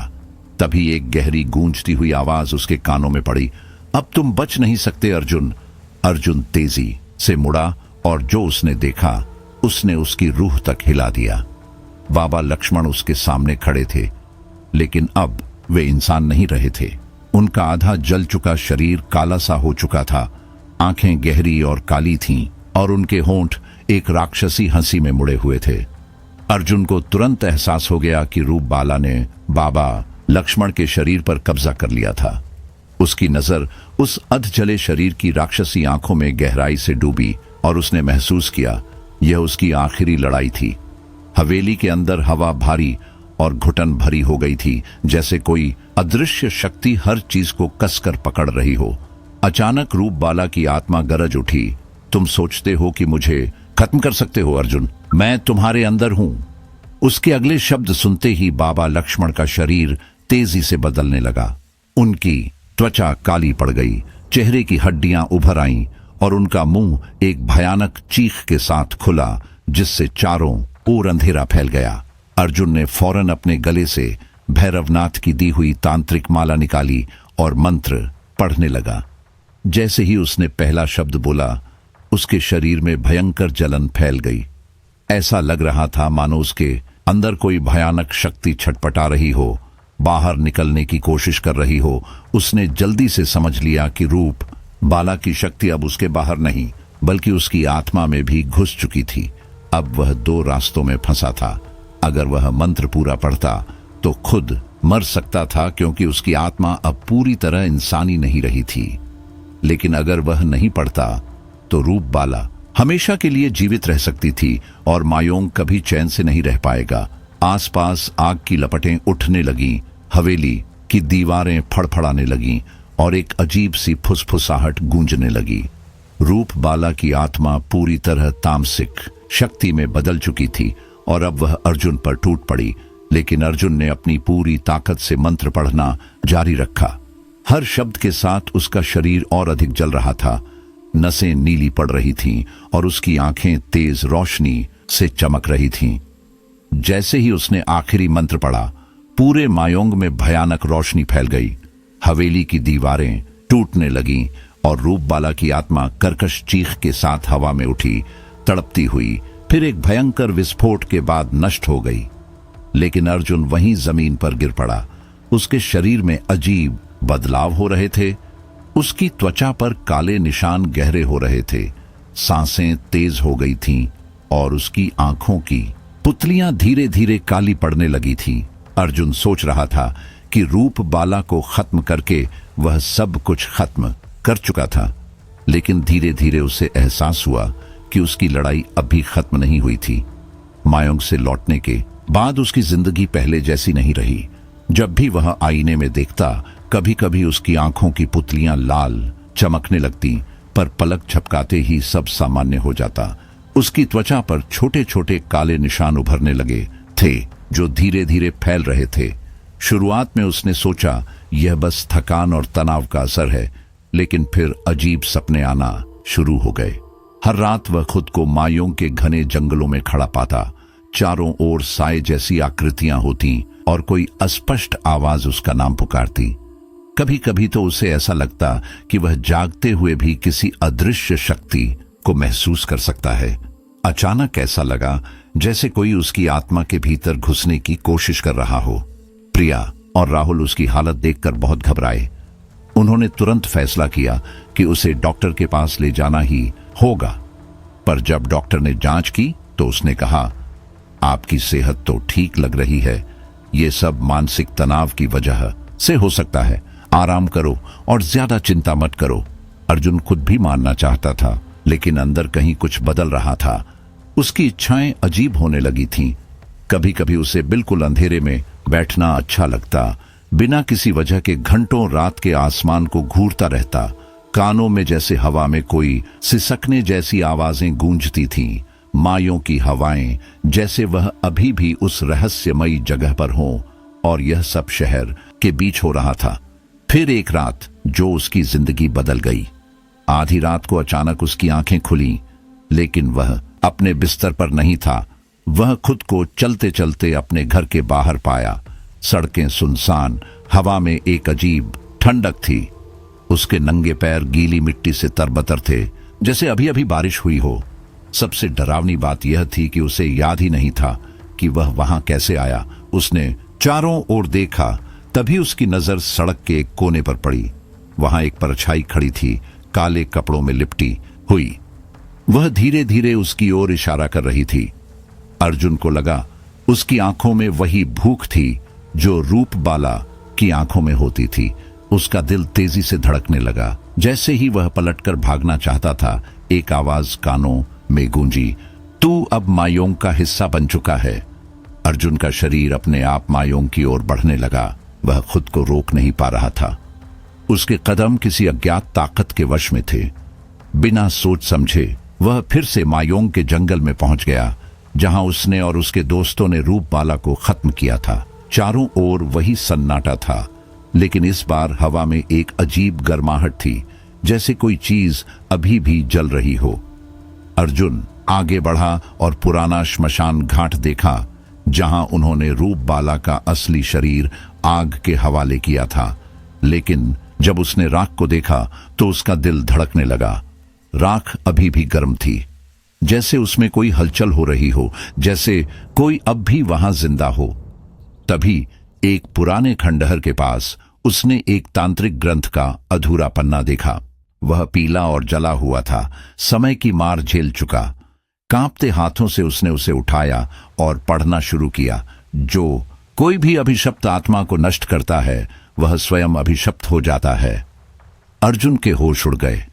तभी एक गहरी गूंजती हुई आवाज उसके कानों में पड़ी, अब तुम बच नहीं सकते अर्जुन। अर्जुन तेजी से मुड़ा और जो उसने देखा, उसने उसकी रूह तक हिला दिया। बाबा लक्ष्मण उसके सामने खड़े थे, लेकिन अब वे इंसान नहीं रहे थे। उनका आधा जल चुका शरीर काला सा हो चुका था, आंखें गहरी और काली थीं और उनके होंठ एक राक्षसी हंसी में मुड़े हुए थे। अर्जुन को तुरंत एहसास हो गया कि रूप बाला ने बाबा लक्ष्मण के शरीर पर कब्जा कर लिया था। उसकी नजर उस अध जले शरीर की राक्षसी आंखों में गहराई से डूबी और उसने महसूस किया यह उसकी आखिरी लड़ाई थी। हवेली के अंदर हवा भारी और घुटन भरी हो गई थी, जैसे कोई अदृश्य शक्ति हर चीज को कसकर पकड़ रही हो। अचानक रूप बाला की आत्मा गरज उठी, तुम सोचते हो कि मुझे खत्म कर सकते हो अर्जुन? मैं तुम्हारे अंदर हूं। उसके अगले शब्द सुनते ही बाबा लक्ष्मण का शरीर तेजी से बदलने लगा। उनकी त्वचा काली पड़ गई, चेहरे की हड्डियां उभर आईं और उनका मुंह एक भयानक चीख के साथ खुला, जिससे चारों ओर अंधेरा फैल गया। अर्जुन ने फौरन अपने गले से भैरवनाथ की दी हुई तांत्रिक माला निकाली और मंत्र पढ़ने लगा। जैसे ही उसने पहला शब्द बोला, उसके शरीर में भयंकर जलन फैल गई। ऐसा लग रहा था मानो उसके अंदर कोई भयानक शक्ति छटपटा रही हो, बाहर निकलने की कोशिश कर रही हो। उसने जल्दी से समझ लिया कि रूप बाला की शक्ति अब उसके बाहर नहीं, बल्कि उसकी आत्मा में भी घुस चुकी थी। अब वह दो रास्तों में फंसा था। अगर वह मंत्र पूरा पढ़ता तो खुद मर सकता था, क्योंकि उसकी आत्मा अब पूरी तरह इंसानी नहीं रही थी। लेकिन अगर वह नहीं पढ़ता तो रूप बाला हमेशा के लिए जीवित रह सकती थी और मायोंग कभी चैन से नहीं रह पाएगा। आसपास आग की लपटें उठने लगीं, हवेली की दीवारें फड़फड़ाने लगीं और एक अजीब सी फुसफुसाहट गूंजने लगी। रूप बाला की आत्मा पूरी तरह तामसिक शक्ति में बदल चुकी थी और अब वह अर्जुन पर टूट पड़ी। लेकिन अर्जुन ने अपनी पूरी ताकत से मंत्र पढ़ना जारी रखा। हर शब्द के साथ उसका शरीर और अधिक जल रहा था। नसें नीली पड़ रही थीं और उसकी आंखें तेज रोशनी से चमक रही थीं। जैसे ही उसने आखिरी मंत्र पढ़ा, पूरे मायोंग में भयानक रोशनी फैल गई। हवेली की दीवारें टूटने लगीं और रूप बाला की आत्मा कर्कश चीख के साथ हवा में उठी, तड़पती हुई, फिर एक भयंकर विस्फोट के बाद नष्ट हो गई। लेकिन अर्जुन वहीं जमीन पर गिर पड़ा। उसके शरीर में अजीब बदलाव हो रहे थे। उसकी त्वचा पर काले निशान गहरे हो रहे थे, सांसें तेज हो गई थीं और उसकी आंखों की पुतलियां धीरे धीरे काली पड़ने लगी थी। अर्जुन सोच रहा था कि रूप बाला को खत्म करके वह सब कुछ खत्म कर चुका था, लेकिन धीरे धीरे उसे एहसास हुआ कि उसकी लड़ाई अभी खत्म नहीं हुई थी। मायोंग से लौटने के बाद उसकी जिंदगी पहले जैसी नहीं रही। जब भी वह आईने में देखता, कभी कभी उसकी आंखों की पुतलियां लाल चमकने लगती, पर पलक झपकाते ही सब सामान्य हो जाता। उसकी त्वचा पर छोटे छोटे काले निशान उभरने लगे थे जो धीरे धीरे फैल रहे थे। शुरुआत में उसने सोचा यह बस थकान और तनाव का असर है, लेकिन फिर अजीब सपने आना शुरू हो गए। हर रात वह खुद को मायोंग के घने जंगलों में खड़ा पाता। चारों ओर साए जैसी आकृतियां होती और कोई अस्पष्ट आवाज उसका नाम पुकारती। कभी कभी तो उसे ऐसा लगता कि वह जागते हुए भी किसी अदृश्य शक्ति को महसूस कर सकता है। अचानक ऐसा लगा जैसे कोई उसकी आत्मा के भीतर घुसने की कोशिश कर रहा हो। प्रिया और राहुल उसकी हालत देखकर बहुत घबराए। उन्होंने तुरंत फैसला किया कि उसे डॉक्टर के पास ले जाना ही होगा। पर जब डॉक्टर ने जांच की तो उसने कहा, आपकी सेहत तो ठीक लग रही है, ये सब मानसिक तनाव की वजह से हो सकता है। आराम करो और ज्यादा चिंता मत करो। अर्जुन खुद भी मानना चाहता था, लेकिन अंदर कहीं कुछ बदल रहा था। उसकी इच्छाएं अजीब होने लगी थीं। कभी कभी उसे बिल्कुल अंधेरे में बैठना अच्छा लगता, बिना किसी वजह के घंटों रात के आसमान को घूरता रहता। कानों में जैसे हवा में कोई सिसकने जैसी आवाजें गूंजती थीं, मायों की हवाएं, जैसे वह अभी भी उस रहस्यमयी जगह पर हो और यह सब शहर के बीच हो रहा था। फिर एक रात जो उसकी जिंदगी बदल गई। आधी रात को अचानक उसकी आंखें खुली, लेकिन वह अपने बिस्तर पर नहीं था। वह खुद को चलते चलते अपने घर के बाहर पाया। सड़कें सुनसान, हवा में एक अजीब ठंडक थी। उसके नंगे पैर गीली मिट्टी से तरबतर थे, जैसे अभी अभी बारिश हुई हो। सबसे डरावनी बात यह थी कि उसे याद ही नहीं था कि वह वहां कैसे आया। उसने चारों ओर देखा, तभी उसकी नजर सड़क के एक कोने पर पड़ी। वहां एक परछाई खड़ी थी, काले कपड़ों में लिपटी हुई। वह धीरे धीरे उसकी ओर इशारा कर रही थी। अर्जुन को लगा उसकी आंखों में वही भूख थी जो रूप बाला की आंखों में होती थी। उसका दिल तेजी से धड़कने लगा। जैसे ही वह पलटकर भागना चाहता था, एक आवाज कानों में गूंजी, तू अब मायोंग का हिस्सा बन चुका है। अर्जुन का शरीर अपने आप मायोंग की ओर बढ़ने लगा। वह खुद को रोक नहीं पा रहा था। उसके कदम किसी अज्ञात ताकत के वश में थे। बिना सोच समझे वह फिर से मायोंग के जंगल में पहुंच गया, जहां उसने और उसके दोस्तों ने रूपबाला को खत्म किया था। चारों ओर वही सन्नाटा था, लेकिन इस बार हवा में एक अजीब गर्माहट थी, जैसे कोई चीज अभी भी जल रही हो। अर्जुन आगे बढ़ा और पुराना श्मशान घाट देखा, जहां उन्होंने रूपबाला का असली शरीर आग के हवाले किया था। लेकिन जब उसने राख को देखा तो उसका दिल धड़कने लगा। राख अभी भी गर्म थी, जैसे उसमें कोई हलचल हो रही हो, जैसे कोई अब भी वहां जिंदा हो। तभी एक पुराने खंडहर के पास उसने एक तांत्रिक ग्रंथ का अधूरा पन्ना देखा। वह पीला और जला हुआ था, समय की मार झेल चुका। कांपते हाथों से उसने उसे उठाया और पढ़ना शुरू किया। जो कोई भी अभिशप्त आत्मा को नष्ट करता है, वह स्वयं अभिशप्त हो जाता है। अर्जुन के होश उड़ गए।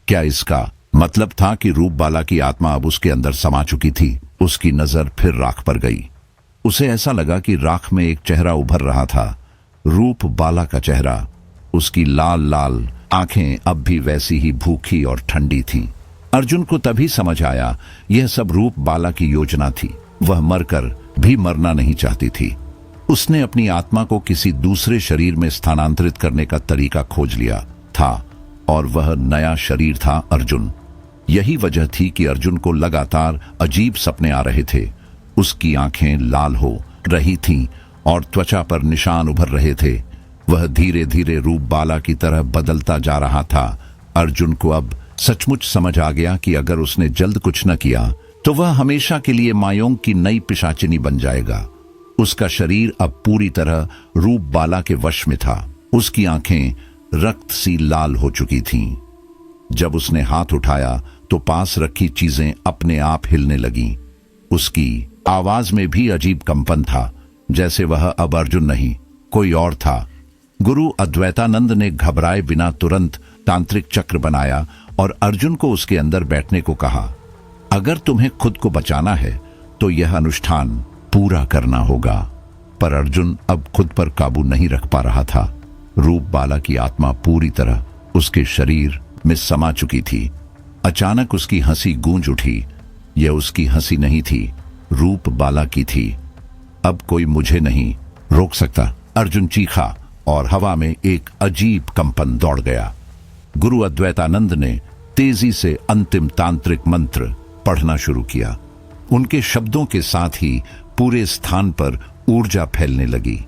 क्या इसका मतलब था कि रूपबाला की आत्मा अब उसके अंदर समा चुकी थी? उसकी नजर फिर राख पर गई। उसे ऐसा लगा कि राख में एक चेहरा उभर रहा था, रूपबाला का चेहरा। उसकी लाल लाल आंखें अब भी वैसी ही भूखी और ठंडी थीं। अर्जुन को तभी समझ आया, यह सब रूपबाला की योजना थी। वह मरकर भी मरना नहीं चाहती थी। उसने अपनी आत्मा को किसी दूसरे शरीर में स्थानांतरित करने का तरीका खोज लिया था, और वह नया शरीर था अर्जुन। यही वजह थी कि अर्जुन को लगातार अजीब सपने आ रहे थे। उसकी आंखें लाल हो रही थीं और त्वचा पर निशान उभर रहे थे। वह धीरे धीरे रूपबाला की तरह बदलता जा रहा था। अर्जुन को अब सचमुच समझ आ गया कि अगर उसने जल्द कुछ न किया तो वह हमेशा के लिए मायोंग की नई पिशाचिनी बन जाएगा। उसका शरीर अब पूरी तरह रूप बाला के वश में था। उसकी आंखें रक्त सी लाल हो चुकी थीं। जब उसने हाथ उठाया तो पास रखी चीजें अपने आप हिलने लगीं। उसकी आवाज में भी अजीब कंपन था, जैसे वह अब अर्जुन नहीं कोई और था। गुरु अद्वैतानंद ने घबराए बिना तुरंत तांत्रिक चक्र बनाया और अर्जुन को उसके अंदर बैठने को कहा। अगर तुम्हें खुद को बचाना है तो यह अनुष्ठान पूरा करना होगा। पर अर्जुन अब खुद पर काबू नहीं रख पा रहा था। रूप बाला की आत्मा पूरी तरह उसके शरीर में समा चुकी थी। अचानक उसकी हंसी गूंज उठी। यह उसकी हंसी नहीं थी, रूप बाला की थी। अब कोई मुझे नहीं रोक सकता, अर्जुन चीखा और हवा में एक अजीब कंपन दौड़ गया। गुरु अद्वैतानंद ने तेजी से अंतिम तांत्रिक मंत्र पढ़ना शुरू किया। उनके शब्दों के साथ ही पूरे स्थान पर ऊर्जा फैलने लगी।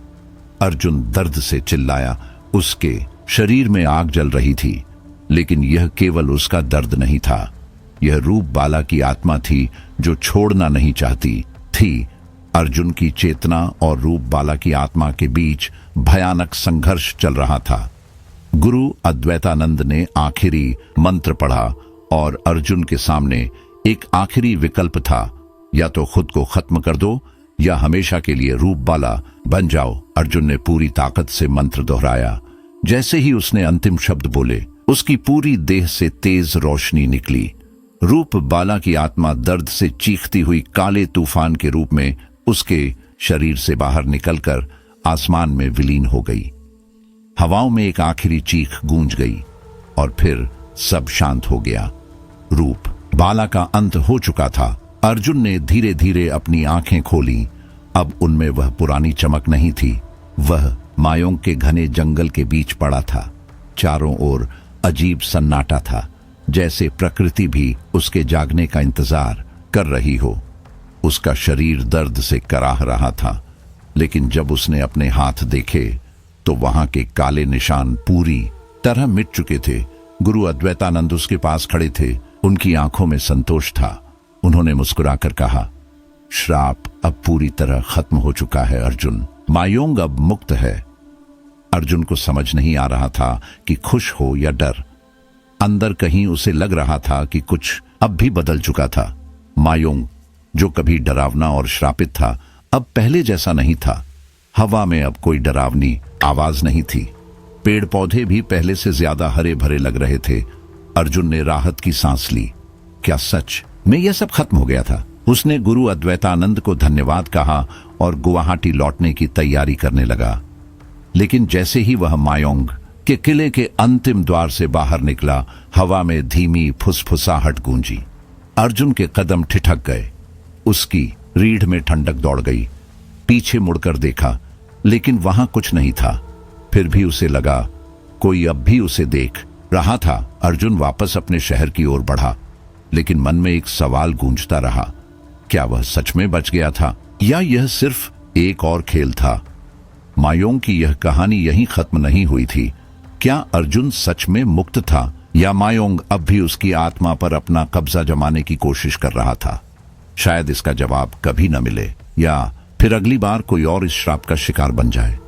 अर्जुन दर्द से चिल्लाया। उसके शरीर में आग जल रही थी, लेकिन यह केवल उसका दर्द नहीं था। यह रूप बाला की आत्मा थी जो छोड़ना नहीं चाहती थी। अर्जुन की चेतना और रूप बाला की आत्मा के बीच भयानक संघर्ष चल रहा था। गुरु अद्वैतानंद ने आखिरी मंत्र पढ़ा और अर्जुन के सामने एक आखिरी विकल्प था, या तो खुद को खत्म कर दो या हमेशा के लिए रूप बाला बन जाओ। अर्जुन ने पूरी ताकत से मंत्र दोहराया। जैसे ही उसने अंतिम शब्द बोले, उसकी पूरी देह से तेज रोशनी निकली। रूप बाला की आत्मा दर्द से चीखती हुई काले तूफान के रूप में उसके शरीर से बाहर निकलकर आसमान में विलीन हो गई। हवाओं में एक आखिरी चीख गूंज गई और फिर सब शांत हो गया। रूप बाला का अंत हो चुका था। अर्जुन ने धीरे धीरे अपनी आंखें खोली। अब उनमें वह पुरानी चमक नहीं थी। वह मायोंग के घने जंगल के बीच पड़ा था। चारों ओर अजीब सन्नाटा था, जैसे प्रकृति भी उसके जागने का इंतजार कर रही हो। उसका शरीर दर्द से कराह रहा था, लेकिन जब उसने अपने हाथ देखे तो वहां के काले निशान पूरी तरह मिट चुके थे। गुरु अद्वैतानंद उसके पास खड़े थे। उनकी आंखों में संतोष था। उन्होंने मुस्कुराकर कहा, श्राप अब पूरी तरह खत्म हो चुका है अर्जुन। मायोंग अब मुक्त है। अर्जुन को समझ नहीं आ रहा था कि खुश हो या डर। अंदर कहीं उसे लग रहा था कि कुछ अब भी बदल चुका था। मायोंग, जो कभी डरावना और श्रापित था, अब पहले जैसा नहीं था। हवा में अब कोई डरावनी आवाज नहीं थी। पेड़ पौधे भी पहले से ज्यादा हरे भरे लग रहे थे। अर्जुन ने राहत की सांस ली। क्या सच में यह सब खत्म हो गया था? उसने गुरु अद्वैतानंद को धन्यवाद कहा और गुवाहाटी लौटने की तैयारी करने लगा। लेकिन जैसे ही वह मायोंग के किले के अंतिम द्वार से बाहर निकला, हवा में धीमी फुसफुसाहट गूंजी। अर्जुन के कदम ठिठक गए। उसकी रीढ़ में ठंडक दौड़ गई। पीछे मुड़कर देखा, लेकिन वहां कुछ नहीं था। फिर भी उसे लगा कोई अब भी उसे देख रहा था। अर्जुन वापस अपने शहर की ओर बढ़ा, लेकिन मन में एक सवाल गूंजता रहा। क्या वह सच में बच गया था, या यह सिर्फ एक और खेल था? मायोंग की यह कहानी यहीं खत्म नहीं हुई थी। क्या अर्जुन सच में मुक्त था, या मायोंग अब भी उसकी आत्मा पर अपना कब्जा जमाने की कोशिश कर रहा था? शायद इसका जवाब कभी न मिले, या फिर अगली बार कोई और इस श्राप का शिकार बन जाए।